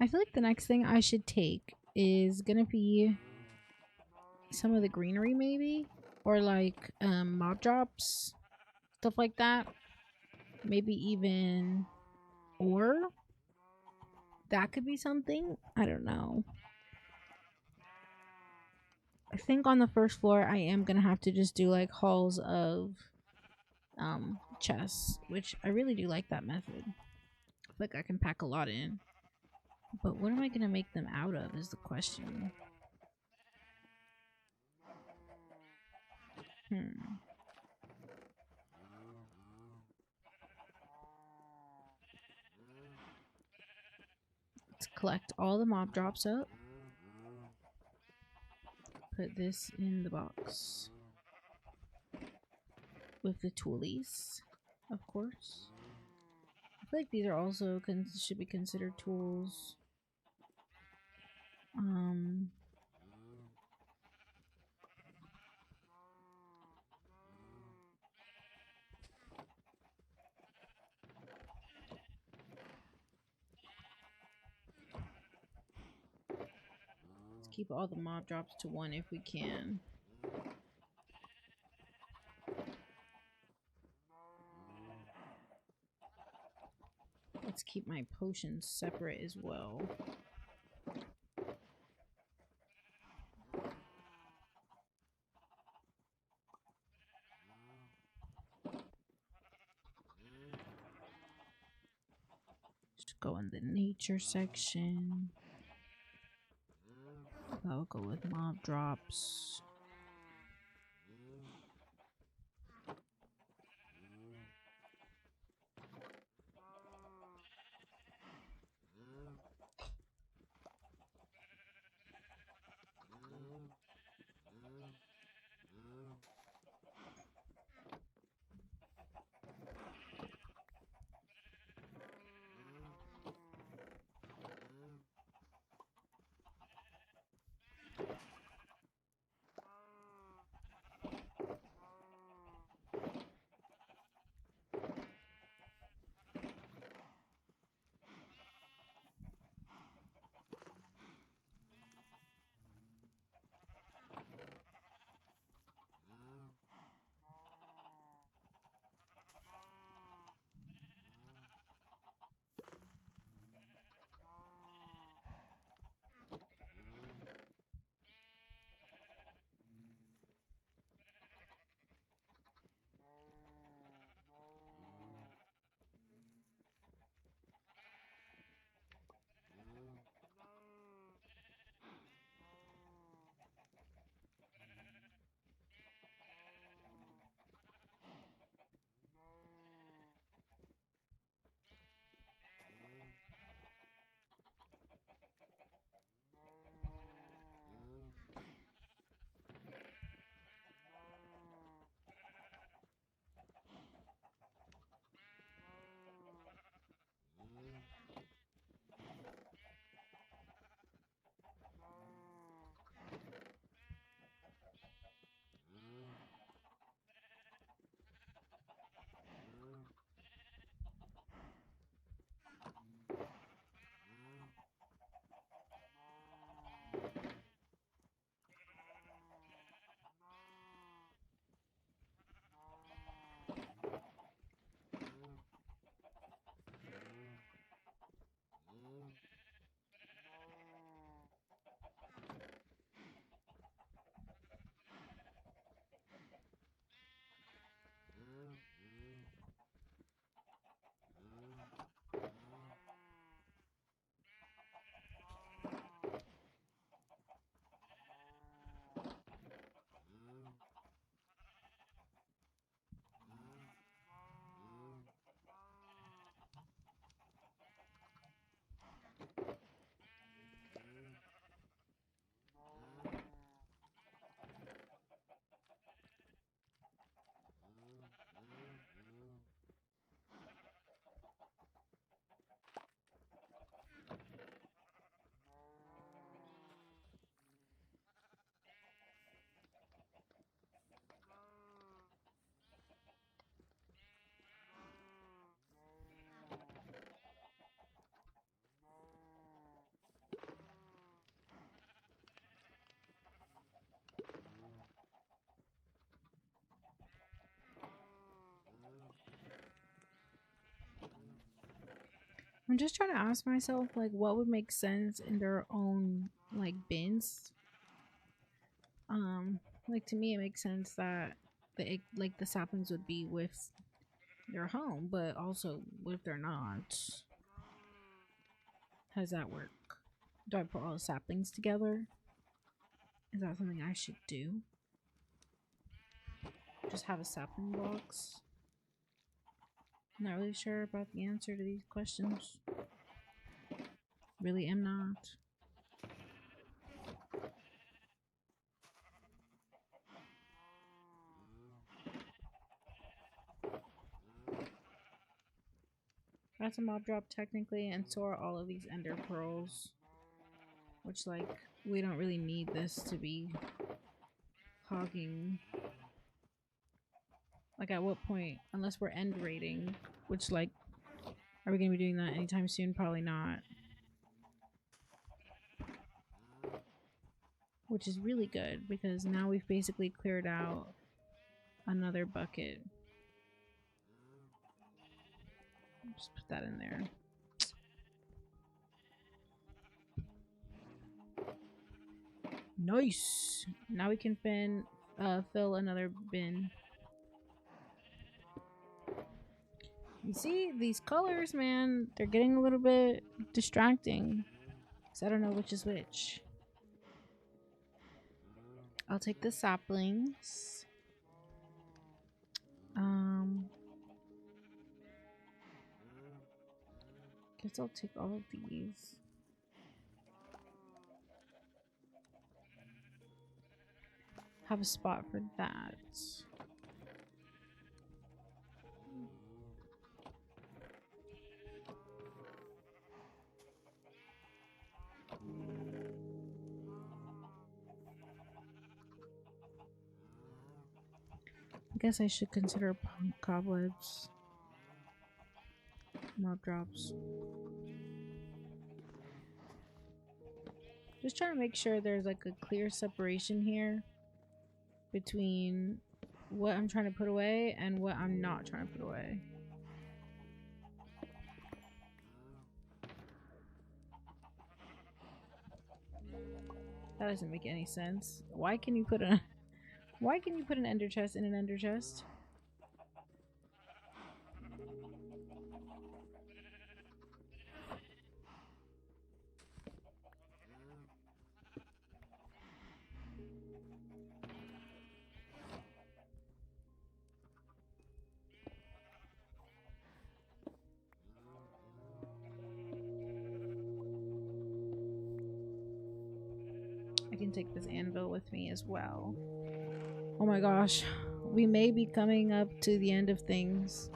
I feel like the next thing I should take is gonna be some of the greenery, maybe, or like mob drops, stuff like that. Maybe even ore. That could be something. I don't know. I think on the first floor, I am gonna have to just do like halls of chests, which I really do like that method. I feel like I can pack a lot in. But what am I gonna make them out of is the question. Let's collect all the mob drops up. Put this in the box. With the toolies, of course. I feel like these are also should be considered tools. Let's keep all the mob drops to 1 if we can. Let's keep my potions separate as well. Just go in the nature section. I'll go with mob drops. I'm just trying to ask myself, like, what would make sense in their own, like, bins. Like, to me, it makes sense that the saplings would be with their home, but also, what if they're not? How does that work? Do I put all the saplings together? Is that something I should do? Just have a sapling box? I'm not really sure about the answer to these questions. Really am not. That's a mob drop technically, and so are all of these ender pearls. Which, like, we don't really need this to be hogging. Like, at what point? Unless we're end rating. Which, like, are we going to be doing that anytime soon? Probably not. Which is really good, because now we've basically cleared out another bucket. Just put that in there. Nice! Now we can fill another bin. You see, these colors, man, they're getting a little bit distracting. Because I don't know which is which. I'll take the saplings. Guess I'll take all of these. Have a spot for that. I guess I should consider cobwebs. Mob drops. Just trying to make sure there's like a clear separation here between what I'm trying to put away and what I'm not trying to put away. That doesn't make any sense. Why can you put an ender chest in an ender chest? I can take this anvil with me as well. Oh my gosh, we may be coming up to the end of things.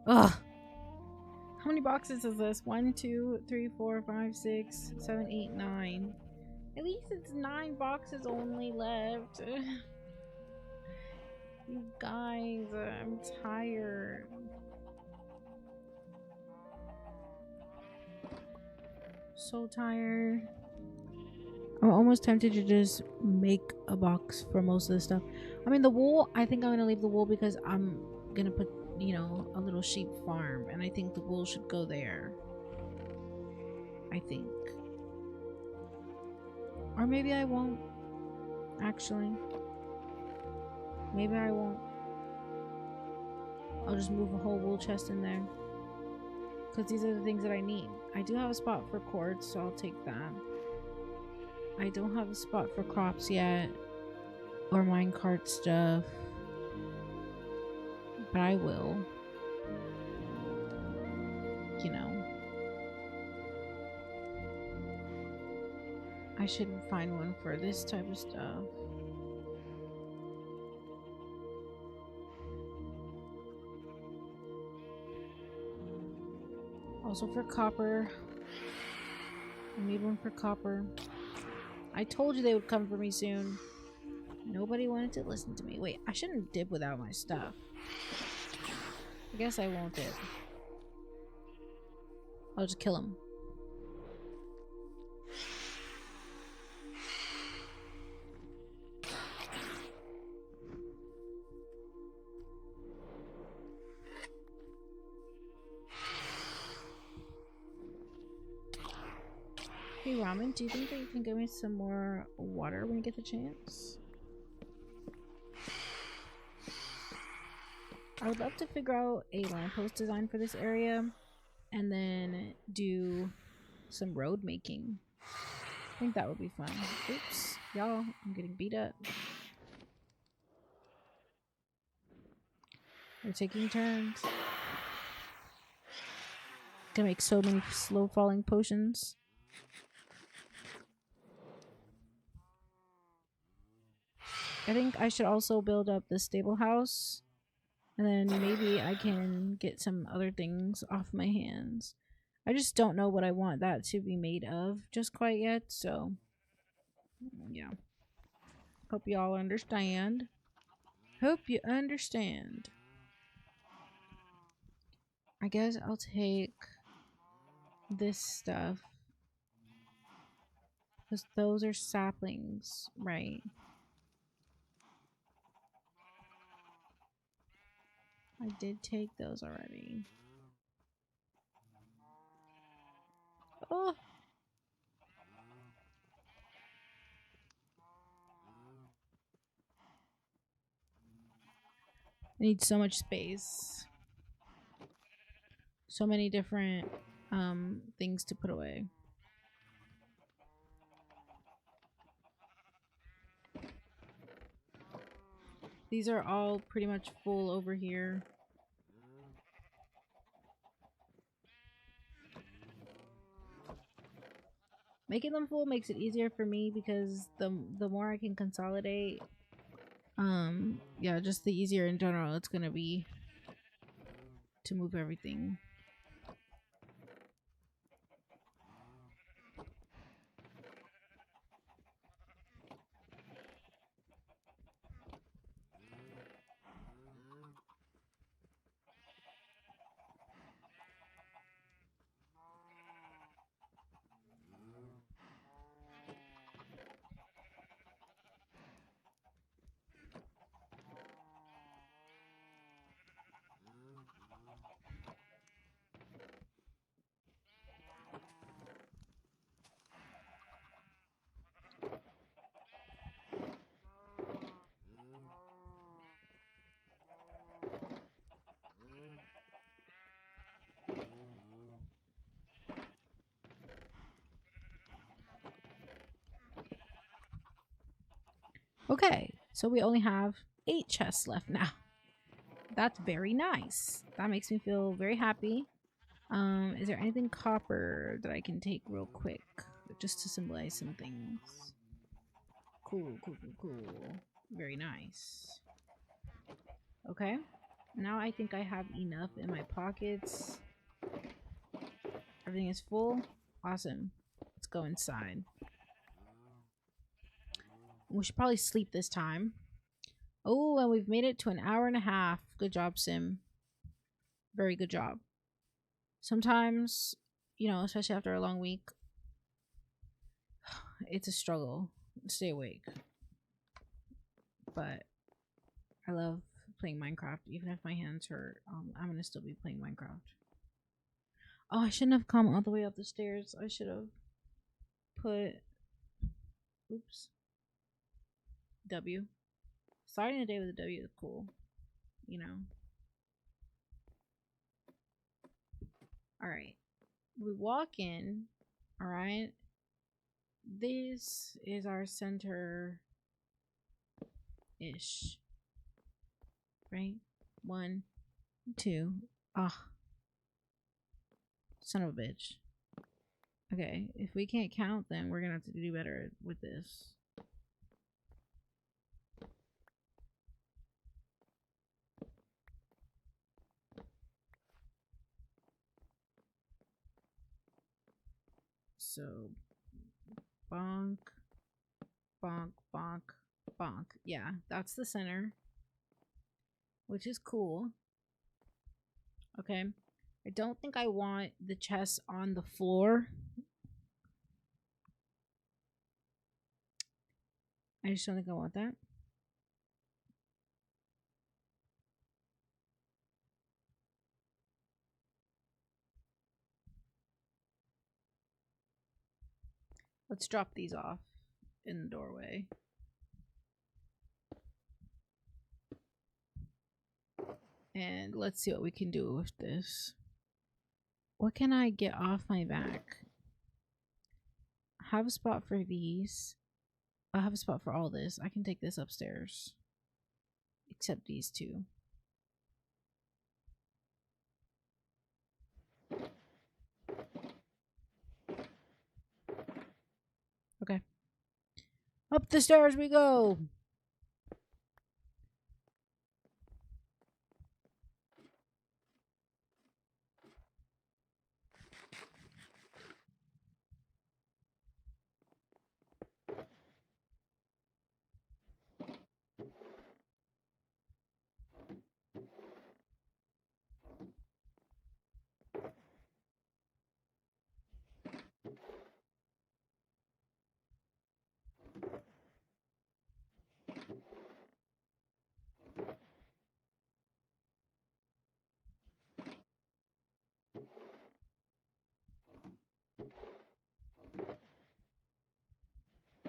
Ugh. How many boxes is this? 1, 2, 3, 4, 5, 6, 7, 8, 9. At least it's 9 boxes only left. You guys, I'm tired. so tired. I'm almost tempted to just make a box for most of the stuff. I mean, the wool, I think I'm going to leave the wool because I'm going to put, you know, a little sheep farm. And I think the wool should go there. I think. Or maybe I won't. Actually. Maybe I won't. I'll just move a whole wool chest in there. Because these are the things that I need. I do have a spot for cords, so I'll take that. I don't have a spot for crops yet. Or minecart stuff. But I will. You know. I should find one for this type of stuff. Also for copper. I need one for copper. I told you they would come for me soon. Nobody wanted to listen to me. Wait, I shouldn't dip without my stuff. I guess I won't dip. I'll just kill him. Hey Ramen, do you think that you can give me some more water when you get the chance? I would love to figure out a lamppost design for this area and then do some road making. I think that would be fun. Oops, y'all, I'm getting beat up. We're taking turns. Gonna make so many slow falling potions. I think I should also build up the stable house. And then maybe I can get some other things off my hands. I just don't know what I want that to be made of just quite yet. So, yeah. Hope y'all understand. Hope you understand. I guess I'll take this stuff. Because those are saplings, right? I did take those already. Oh! I need so much space. So many different things to put away. These are all pretty much full over here. Making them full makes it easier for me because the more I can consolidate, yeah, just the easier in general it's gonna be to move everything. Okay, so we only have 8 chests left now. That's very nice. That makes me feel very happy. Is there anything copper that I can take real quick just to symbolize some things? Cool. Very nice. Okay, now I think I have enough in my pockets. Everything is full. Awesome. Let's go inside. We should probably sleep this time. Oh, and we've made it to an hour and a half. Good job, Sim. Very good job. Sometimes, you know, especially after a long week, it's a struggle to stay awake. But I love playing Minecraft. Even if my hands hurt, I'm gonna still be playing Minecraft. Oh, I shouldn't have come all the way up the stairs. I should have put, oops, W. Starting the day with a W is cool, you know. All right, we walk in. All right, this is our center ish, right? 1, 2. Ah, son of a bitch. Okay, if we can't count, then we're gonna have to do better with this. So, bonk, bonk, bonk, bonk. Yeah, that's the center, which is cool. Okay, I don't think I want the chest on the floor. I just don't think I want that. Let's drop these off in the doorway. And let's see what we can do with this. What can I get off my back? I have a spot for these. I have a spot for all this. I can take this upstairs. Except these two. Okay. Up the stairs we go.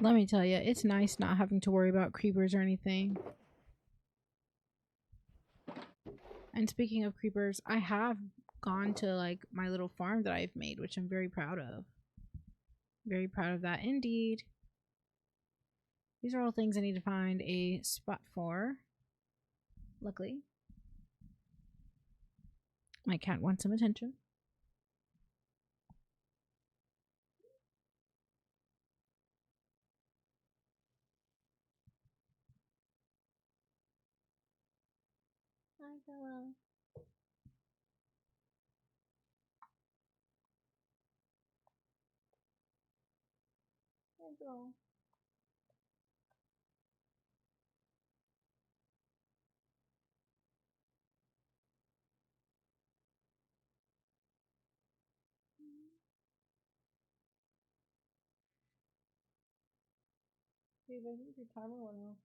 Let me tell you, it's nice not having to worry about creepers or anything. And speaking of creepers, I have gone to like my little farm that I've made, which I'm very proud of. Very proud of that indeed. These are all things I need to find a spot for. Luckily, my cat wants some attention. Hi, Bella. Hi, girl. Babe, I think your timer went off.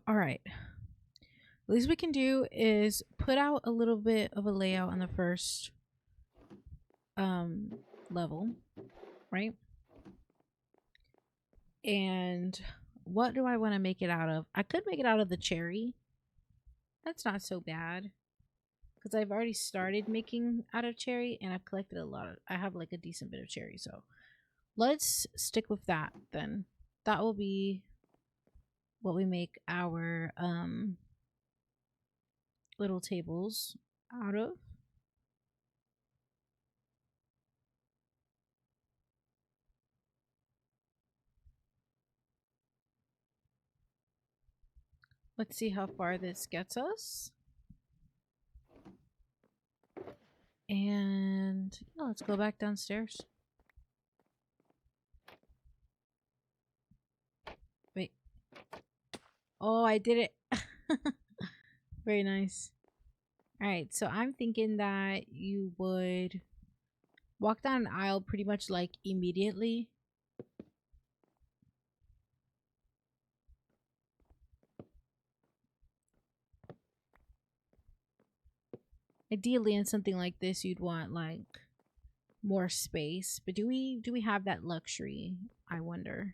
All right. least we can do is put out a little bit of a layout on the first level, right? And what do I want to make it out of? I could make it out of the cherry. That's not so bad, because I've already started making out of cherry, and I've collected a lot of, I have like a decent bit of cherry, so let's stick with that then. That will be what we make our little tables out of. Let's see how far this gets us. And yeah, let's go back downstairs. Wait. Oh, I did it. Very nice. All right, so I'm thinking that you would walk down an aisle pretty much like immediately. Ideally, in something like this, you'd want like more space. But do we have that luxury? I wonder.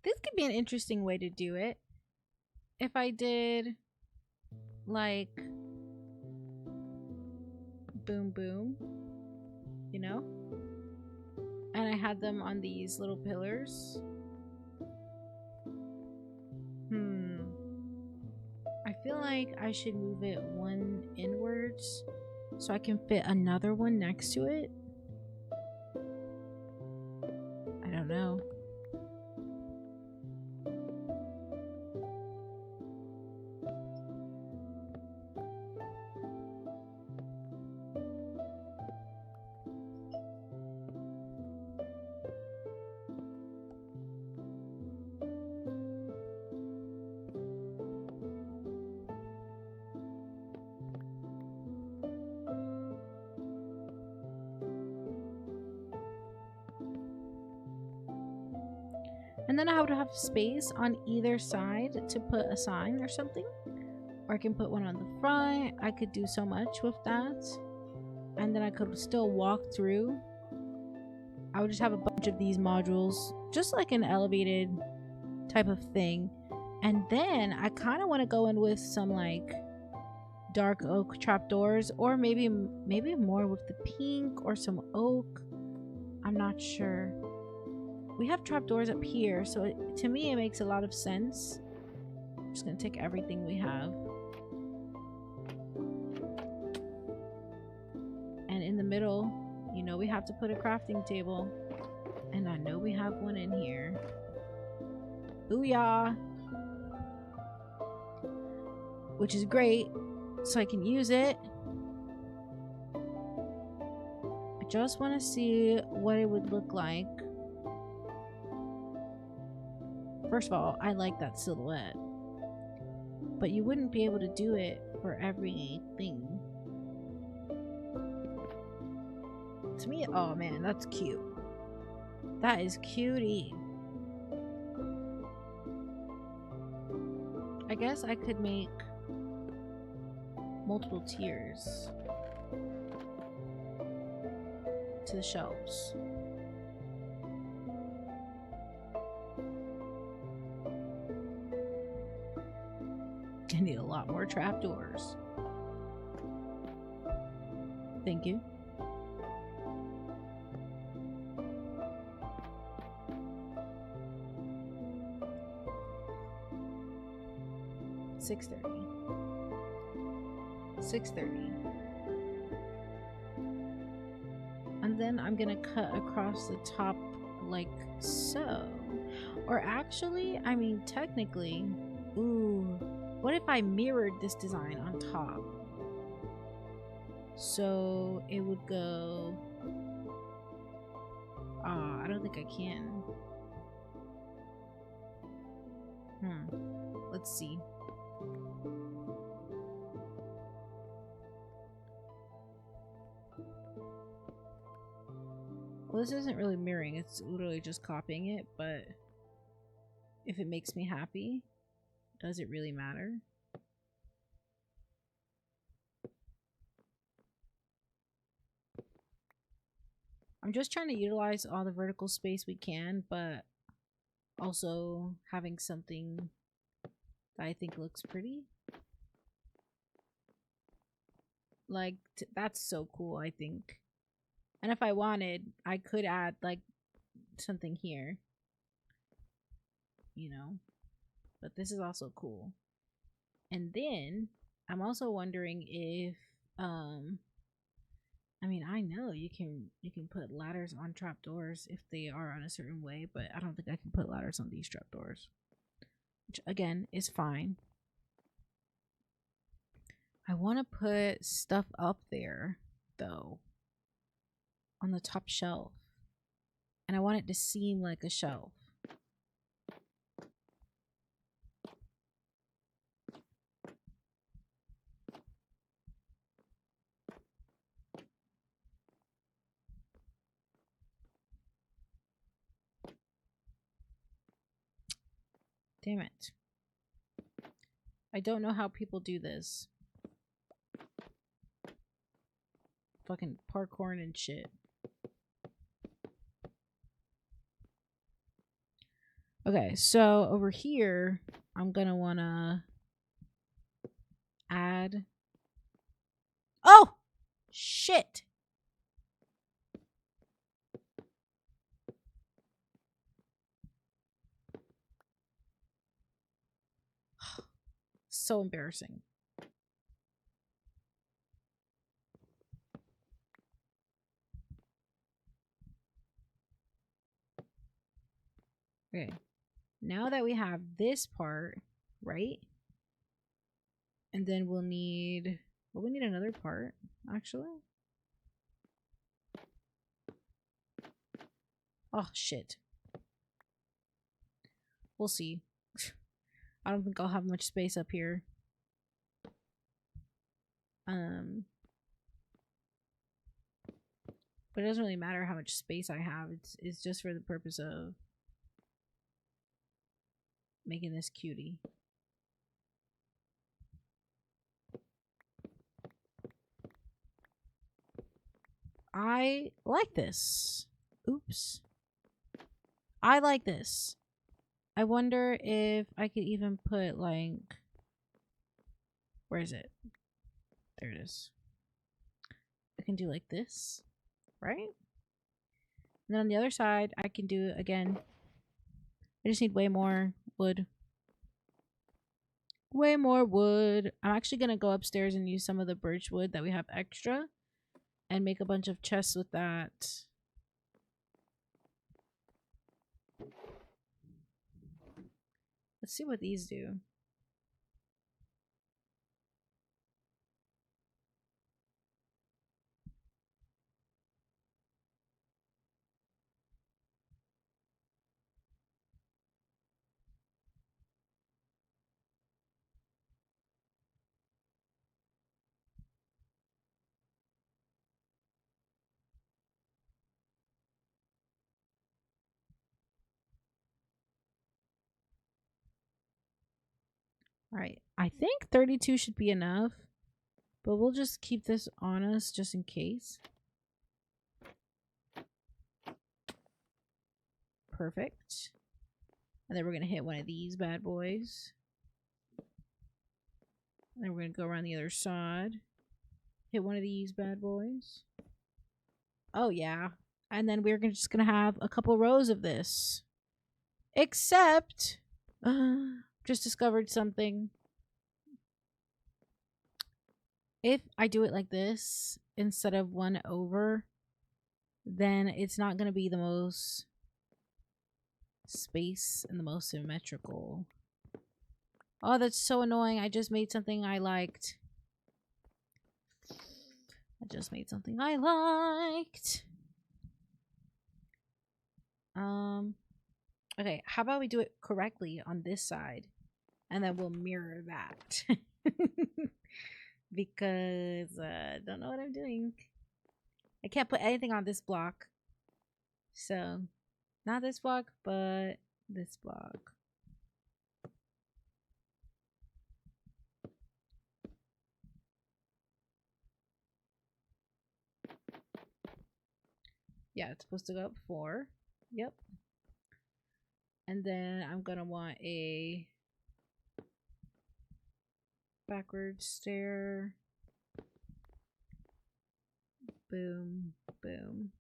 This could be an interesting way to do it. If I did like boom boom, you know? And I had them on these little pillars. I feel like I should move it one inwards so I can fit another one next to it. I don't know. And then I would have space on either side to put a sign or something. Or I can put one on the front. I could do so much with that. And then I could still walk through. I would just have a bunch of these modules, just like an elevated type of thing. And then I kind of want to go in with some like dark oak trapdoors, or maybe more with the pink or some oak. I'm not sure. We have trapdoors up here, so to me it makes a lot of sense. I'm just gonna take everything we have. And in the middle, you know, we have to put a crafting table. And I know we have one in here. Booyah! Which is great, so I can use it. I just want to see what it would look like. First of all, I like that silhouette. But you wouldn't be able to do it for everything. To me, oh man, that's cute. That is cutie. I guess I could make multiple tiers to the shelves. I need a lot more trapdoors. Thank you. $6.30. $6.30. And then I'm gonna cut across the top like so. Or actually, I mean technically, ooh, what if I mirrored this design on top? So it would go, I don't think I can. Let's see. Well, this isn't really mirroring. It's literally just copying it, but if it makes me happy, does it really matter? I'm just trying to utilize all the vertical space we can, but also having something that I think looks pretty. Like, that's so cool, I think. And if I wanted, I could add, like, something here. You know? But this is also cool. And then, I'm also wondering if, I mean, I know you can put ladders on trapdoors if they are on a certain way, but I don't think I can put ladders on these trapdoors. Which, again, is fine. I want to put stuff up there, though. On the top shelf. And I want it to seem like a shelf. Damn it. I don't know how people do this. Fucking parkour and shit. Okay, so over here, I'm gonna wanna add... Oh! Shit! So embarrassing. Okay. Now that we have this part, right? And then we'll need... Well, we need another part, actually. Oh, shit. We'll see. I don't think I'll have much space up here. But it doesn't really matter how much space I have. It's just for the purpose of making this cutie. I like this. Oops. I like this. I wonder if I could even put, like... Where is it? There it is. I can do like this. Right? And then on the other side, I can do, again... I just need way more wood. Way more wood. I'm actually going to go upstairs and use some of the birch wood that we have extra. And make a bunch of chests with that. Let's see what these do. Alright, I think 32 should be enough. But we'll just keep this on us just in case. Perfect. And then we're going to hit one of these bad boys. And then we're going to go around the other side. Hit one of these bad boys. Oh, yeah. And then we're just going to have a couple rows of this. Except... just discovered something. If I do it like this, instead of one over, then it's not going to be the most space and the most symmetrical. Oh, that's so annoying. I just made something I liked. Okay, how about we do it correctly on this side, and then we'll mirror that. Because don't know what I'm doing. I can't put anything on this block. So, not this block, but this block. Yeah, it's supposed to go up 4. Yep. And then I'm going to want a backwards stair. Boom, boom.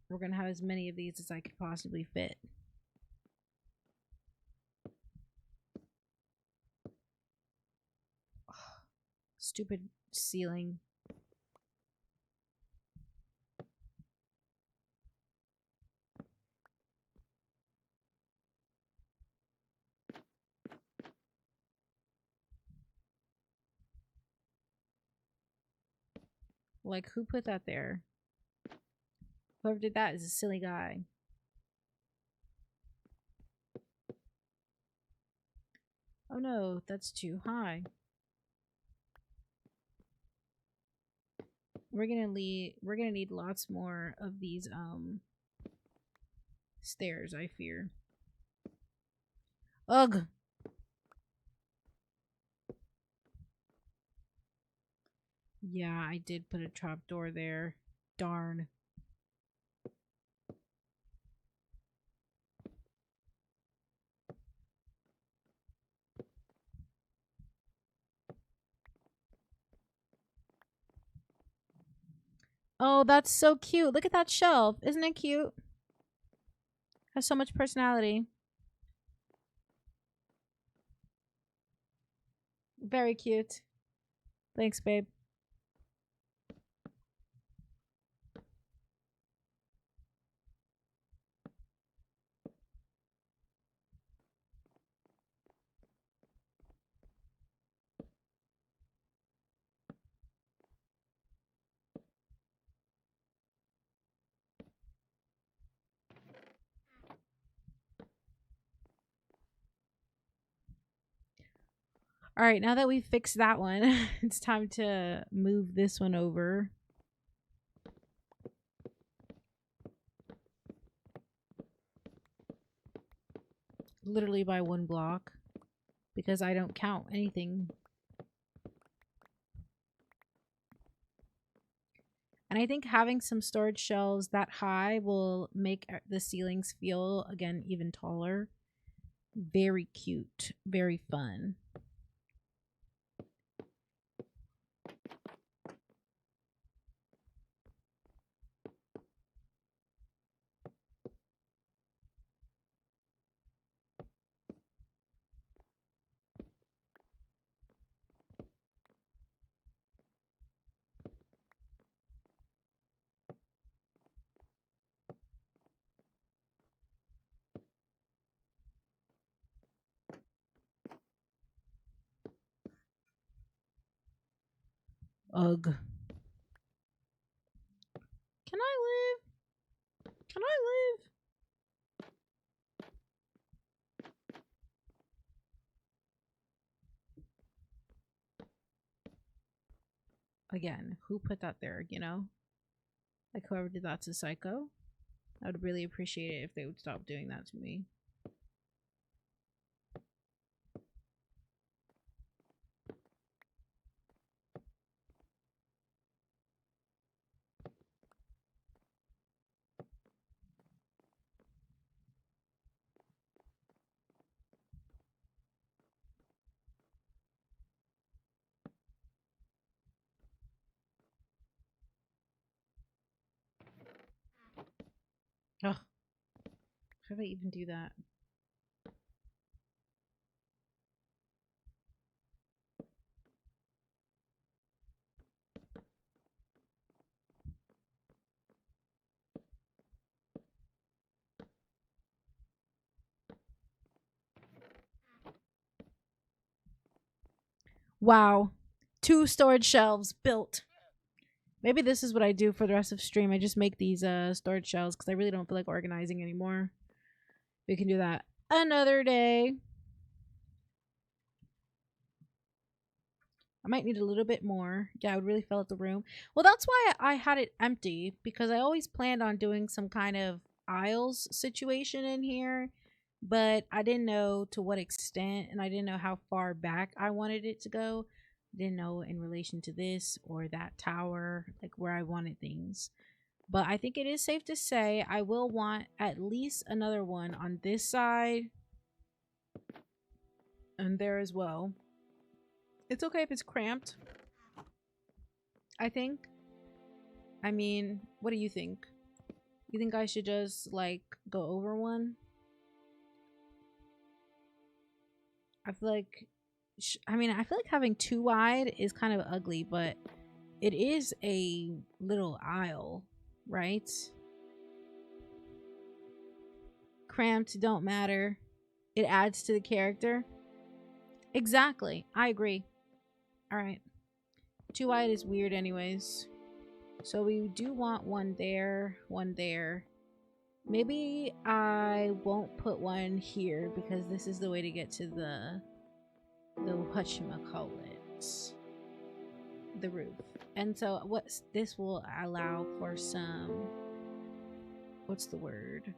We're going to have as many of these as I could possibly fit. Stupid ceiling. Like, who put that there? Whoever did that is a silly guy. Oh no, that's too high. We're gonna need lots more of these stairs, I fear. Ugh. Yeah, I did put a trapdoor there. Darn. Oh, that's so cute. Look at that shelf. Isn't it cute? Has so much personality. Very cute. Thanks, babe. All right, now that we've fixed that one, it's time to move this one over. Literally by 1 block, because I don't count anything. And I think having some storage shelves that high will make the ceilings feel, again, even taller. Very cute. Very fun. Ugh. Can I live? Can I live? Again, who put that there, you know? Like, whoever did that's a psycho. I would really appreciate it if they would stop doing that to me. Ugh. How did I even do that? Wow. 2 storage shelves built. Maybe this is what I do for the rest of stream. I just make these storage shells because I really don't feel like organizing anymore. We can do that another day. I might need a little bit more. Yeah, I would really fill out the room. Well, that's why I had it empty, because I always planned on doing some kind of aisles situation in here, but I didn't know to what extent, and I didn't know how far back I wanted it to go. Didn't know in relation to this or that tower, like where I wanted things. But I think it is safe to say I will want at least another one on this side and there as well. It's okay if it's cramped, I think. I mean, what do you think? You think I should just, like, go over one? I feel like... I mean, I feel like having too wide is kind of ugly, but it is a little aisle, right? Cramped don't matter. It adds to the character. Exactly. I agree. Alright. Too wide is weird anyways. So we do want one there, one there. Maybe I won't put one here because this is the way to get to the whatchamacallit, the roof. And so what's this will allow for some, what's the word?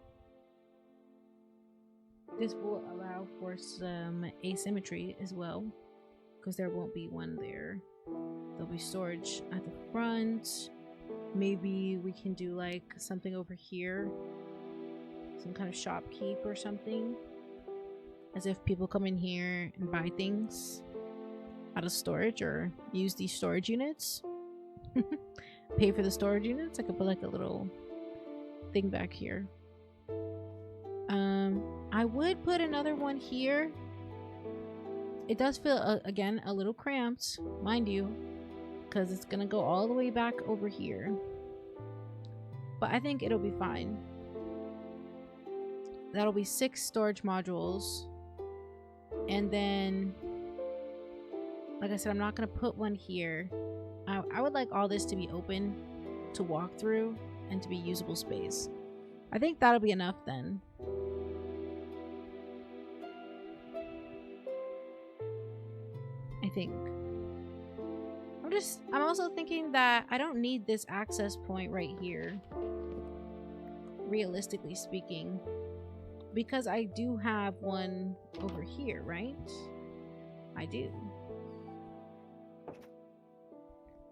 This will allow for some asymmetry as well, because there won't be one there. There'll be storage at the front. Maybe we can do like something over here, some kind of shopkeep or something, as if people come in here and buy things out of storage or use these storage units. Pay for the storage units. I could put like a little thing back here. I would put another one here. It does feel again a little cramped, mind you, because it's gonna go all the way back over here, but I think it'll be fine. That'll be 6 storage modules, and then like I said, I'm not gonna put one here. I would like all this to be open to walk through and to be usable space. I think that'll be enough then. I think. I'm also thinking that I don't need this access point right here, realistically speaking, because I do have one over here, right? I do.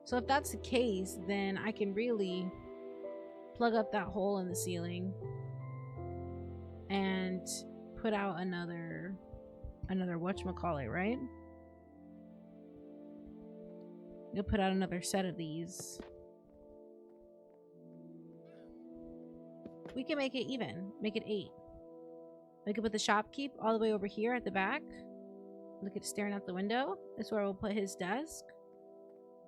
So if that's the case, then I can really plug up that hole in the ceiling and put out another whatchamacallit, right? You'll put out another set of these. We can make it even. Make it 8. We can put the shopkeep all the way over here at the back. Look at staring out the window. That's where we'll put his desk.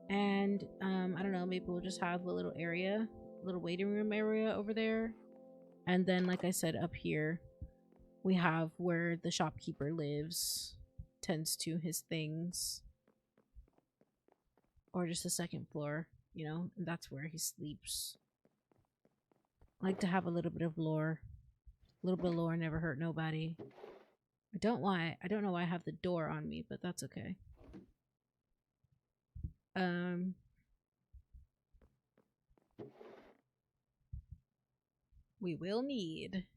And I don't know, maybe we'll just have a little area, a little waiting room area over there. And then, like I said, up here we have where the shopkeeper lives, tends to his things. Or just the second floor, you know, and that's where he sleeps. I like to have a little bit of lore. A little bit of lore never hurt nobody. I don't know why I have the door on me, but that's okay. We will need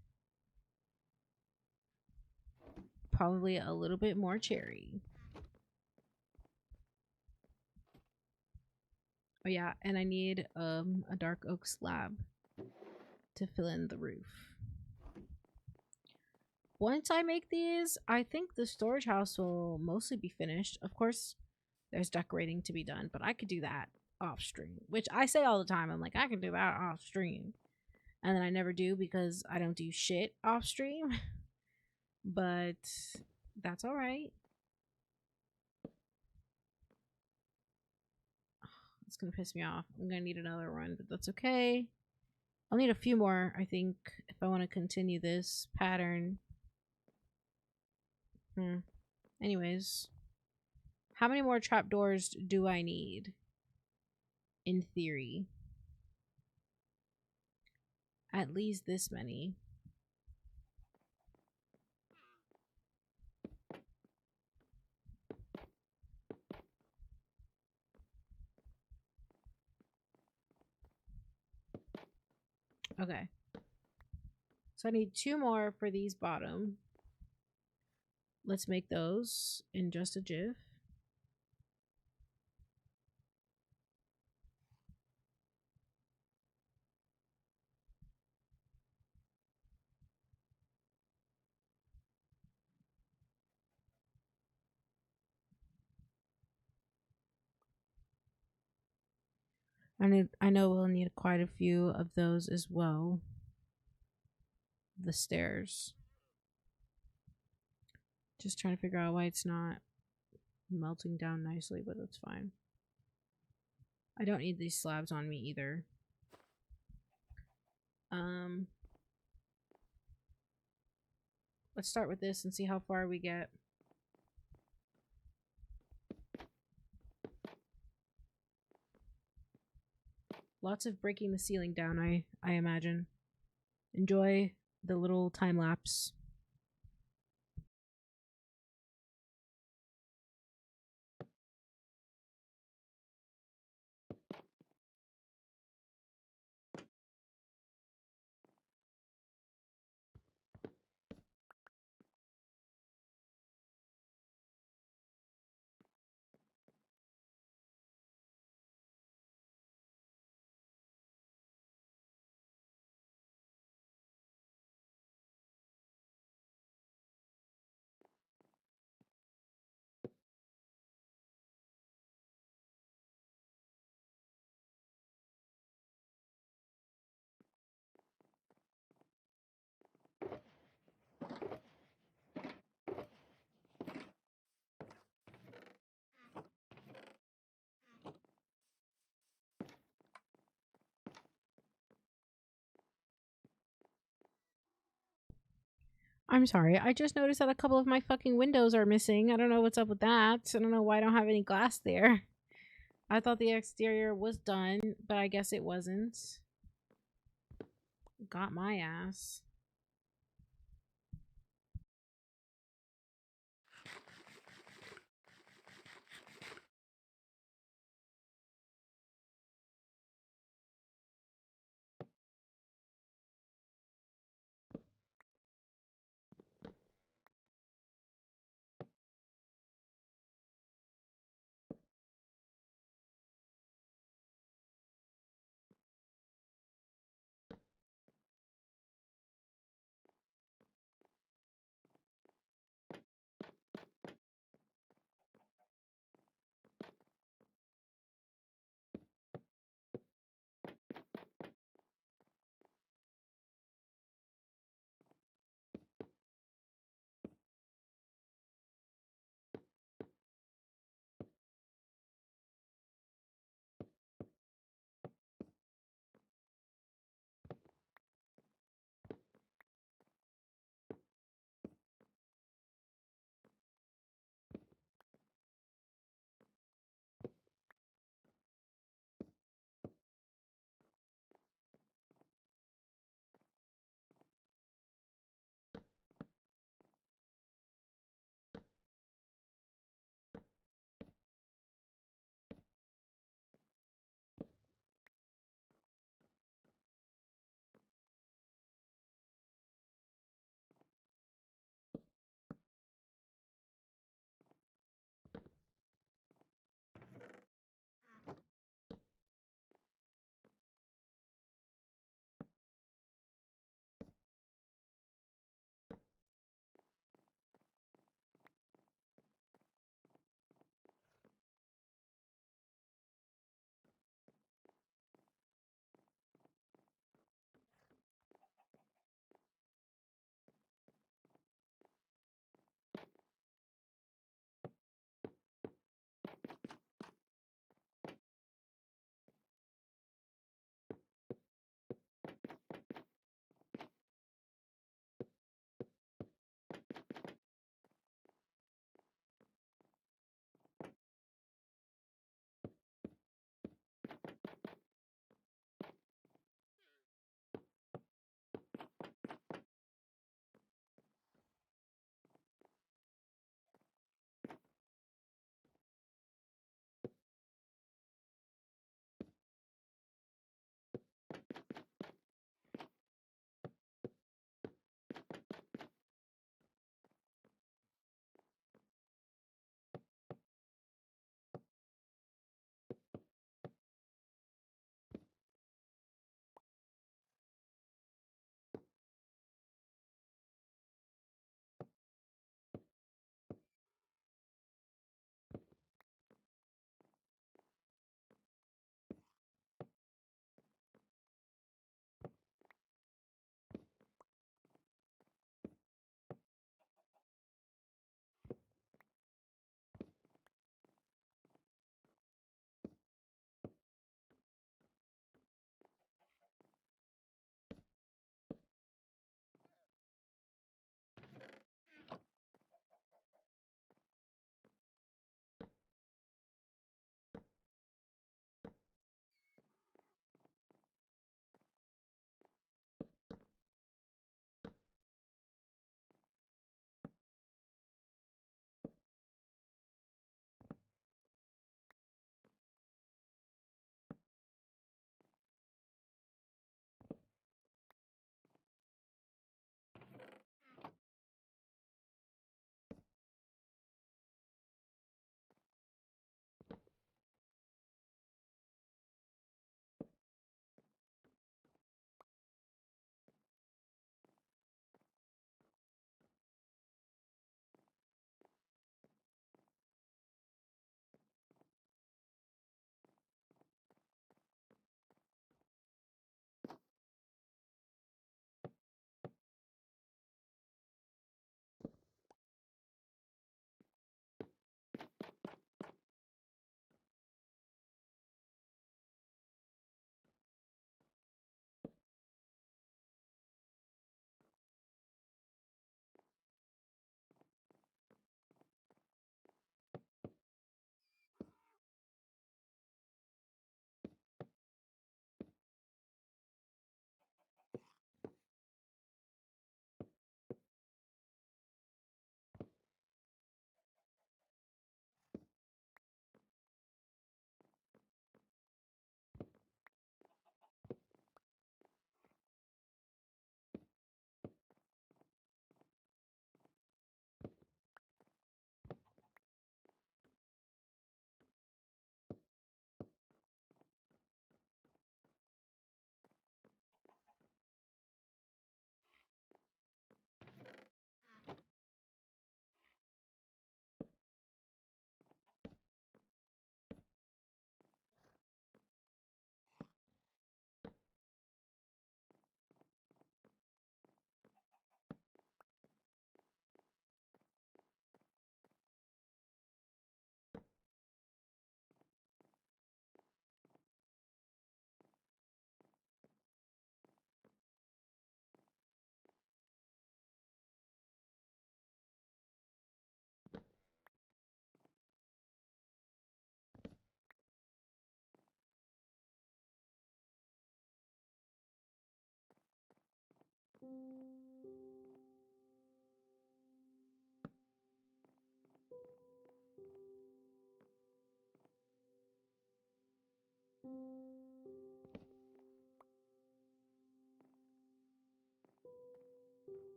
probably a little bit more cherry. Oh yeah, and I need a dark oak slab to fill in the roof. Once I make these, I think the storage house will mostly be finished. Of course, there's decorating to be done, but I could do that off stream, which I say all the time. I'm like, I can do that off stream, and then I never do because I don't do shit off stream. But that's all right. It's gonna piss me off. I'm gonna need another one, but that's okay. I'll need a few more, I think, if I want to continue this pattern. Anyways, how many more trapdoors do I need in theory. At least this many. Okay. So I need 2 more for these bottom. Let's make those in just a jiff. I know we'll need quite a few of those as well. The stairs. Just trying to figure out why it's not melting down nicely, but that's fine. I don't need these slabs on me either. Let's start with this and see how far we get. Lots of breaking the ceiling down, I imagine. Enjoy the little time lapse. I'm sorry, I just noticed that a couple of my fucking windows are missing. I don't know what's up with that. I don't know why I don't have any glass there. I thought the exterior was done, but I guess it wasn't. Got my ass.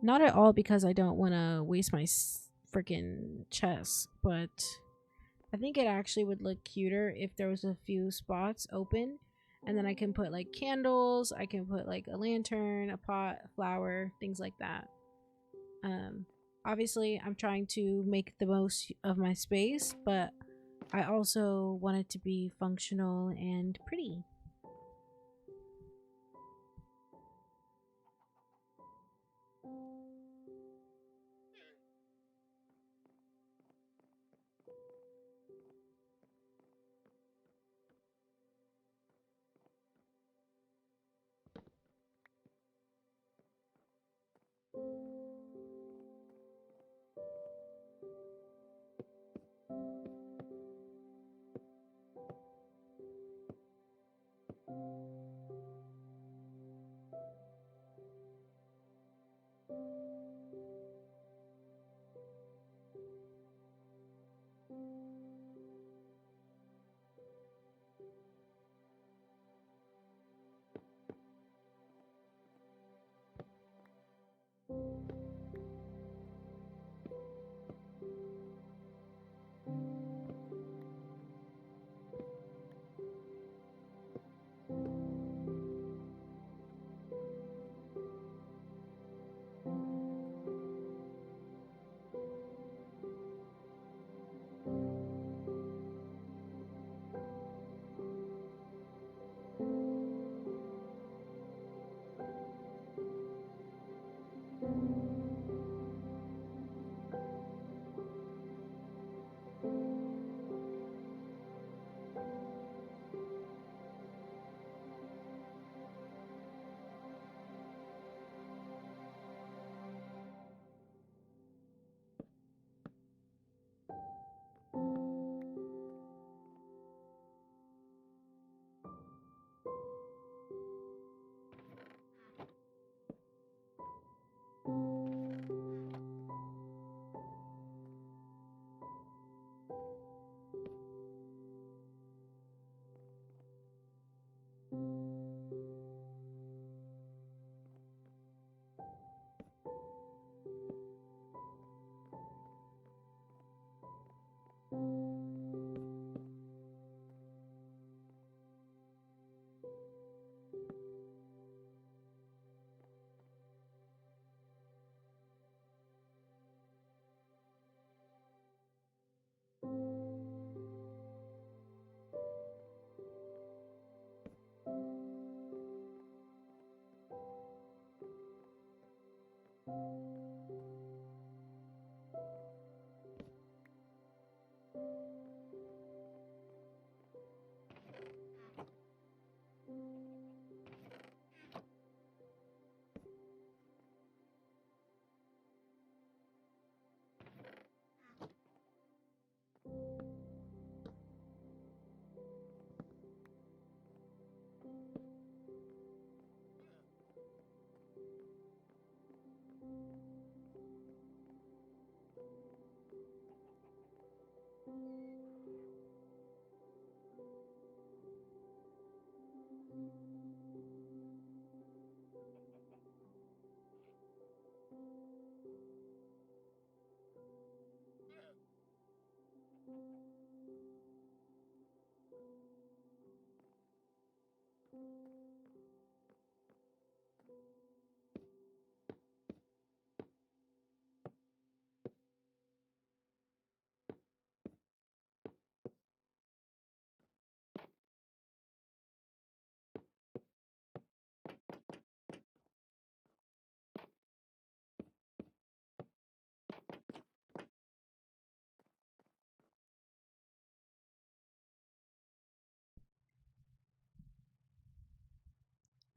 Not at all because I don't want to waste my freaking chest, but I think it actually would look cuter if there was a few spots open, and then I can put like candles, I can put like a lantern, a pot, a flower, things like that. Obviously I'm trying to make the most of my space, but I also want it to be functional and pretty.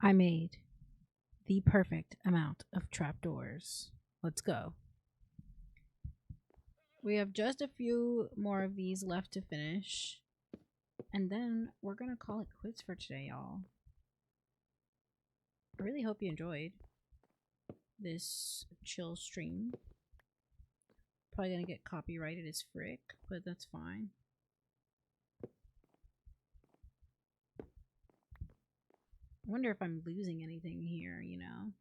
I made the perfect amount of trapdoors. Let's go. We have just a few more of these left to finish. And then we're going to call it quits for today, y'all. I really hope you enjoyed this chill stream. Probably going to get copyrighted as frick, but that's fine. I wonder if I'm losing anything here, you know?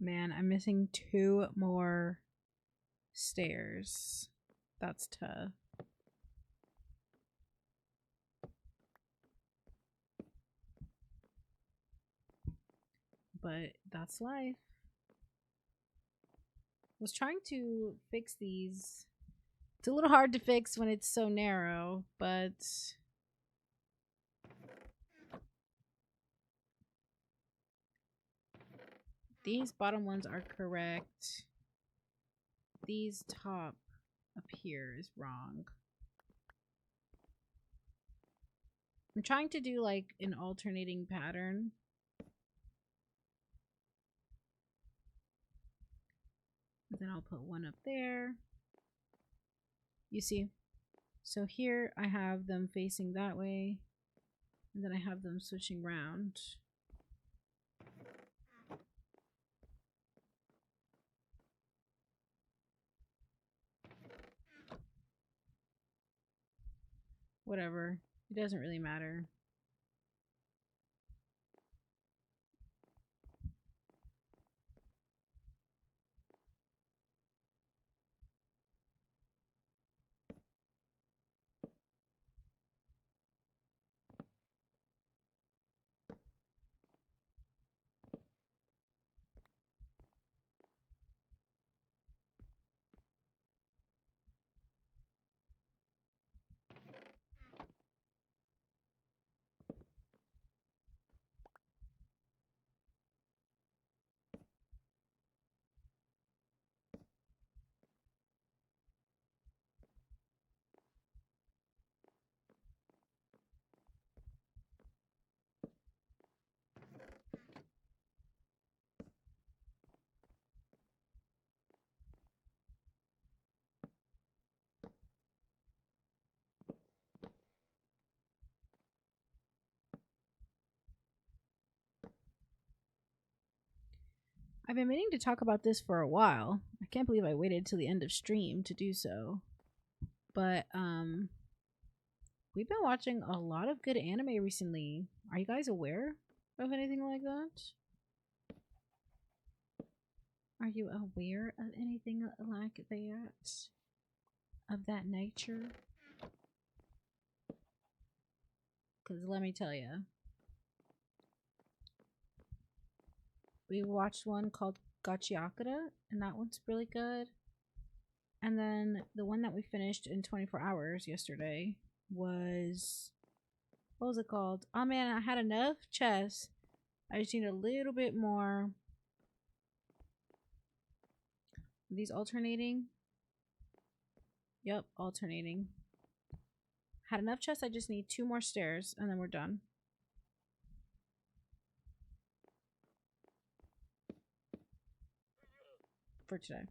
Man, I'm missing 2 more stairs. That's tough. But that's life. Was trying to fix these. It's a little hard to fix when it's so narrow, but these bottom ones are correct. These top up here is wrong. I'm trying to do like an alternating pattern. And then I'll put one up there. You see? So here I have them facing that way. And then I have them switching around. Whatever. It doesn't really matter. I've been meaning to talk about this for a while. I can't believe I waited till the end of stream to do so. But we've been watching a lot of good anime recently. Are you guys aware of anything like that? Are you aware of anything like that? Of that nature? Because let me tell you. We watched one called Gachiakura, and that one's really good. And then the one that we finished in 24 hours yesterday was, what was it called? Oh man, I had enough chess. I just need a little bit more. Are these alternating? Yep, alternating. Had enough chess, I just need 2 more stairs, and then we're done. For today.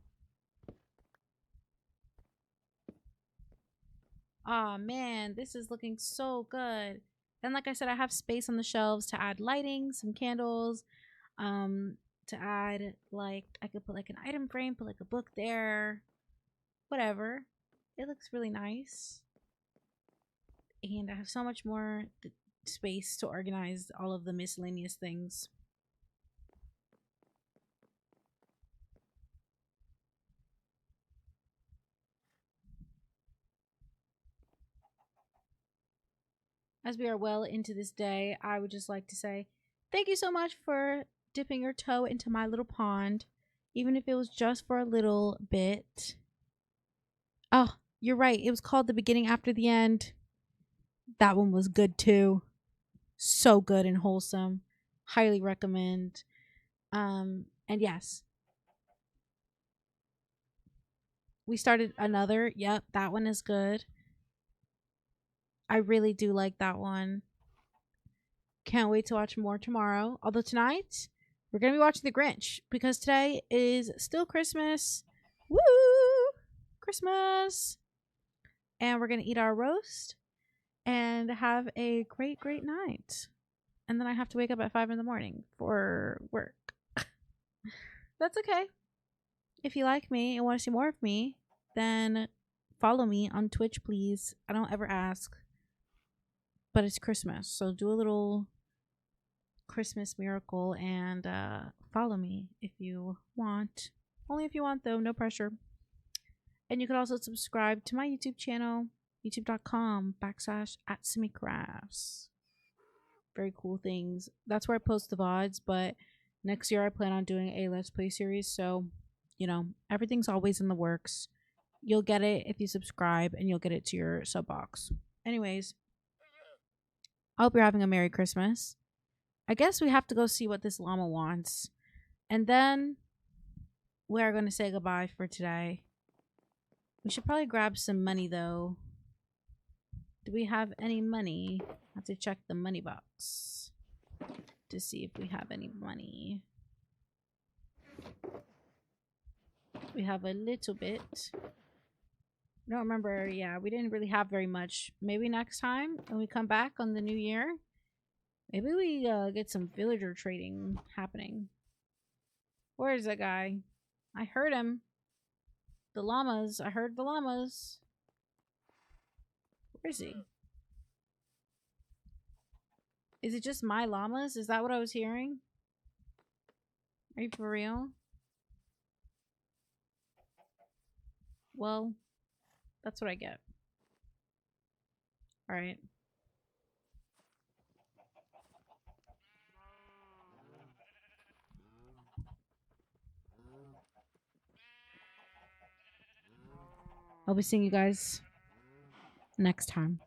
Aw, man, this is looking so good. And like I said, I have space on the shelves to add lighting, some candles, to add, like, I could put like an item frame, put like a book there, whatever. It looks really nice. And I have so much more space to organize all of the miscellaneous things. As we are well into this day, I would just like to say thank you so much for dipping your toe into my little pond, even if it was just for a little bit. Oh, you're right. It was called The Beginning After the End. That one was good too. So good and wholesome. Highly recommend. And yes, we started another. Yep, that one is good. I really do like that one. Can't wait to watch more tomorrow. Although tonight, we're going to be watching The Grinch because today is still Christmas. Woo! Christmas! And we're going to eat our roast and have a great, great night. And then I have to wake up at 5 in the morning for work. That's okay. If you like me and want to see more of me, then follow me on Twitch, please. I don't ever ask. But it's Christmas, so do a little Christmas miracle and follow me if you want. Only if you want, though. No pressure. And you can also subscribe to my YouTube channel, youtube.com/@simicrafts. Very cool things. That's where I post the VODs, but next year I plan on doing a Let's Play series, so, you know, everything's always in the works. You'll get it if you subscribe, and you'll get it to your sub box. Anyways, I hope you're having a Merry Christmas. I guess we have to go see what this llama wants. And then we are going to say goodbye for today. We should probably grab some money, though. Do we have any money? I have to check the money box to see if we have any money. We have a little bit. I don't remember. Yeah, we didn't really have very much. Maybe next time when we come back on the new year, maybe we get some villager trading happening. Where is that guy? I heard him. The llamas. I heard the llamas. Where is he? Is it just my llamas? Is that what I was hearing? Are you for real? Well, that's what I get. Alright. I'll be seeing you guys next time.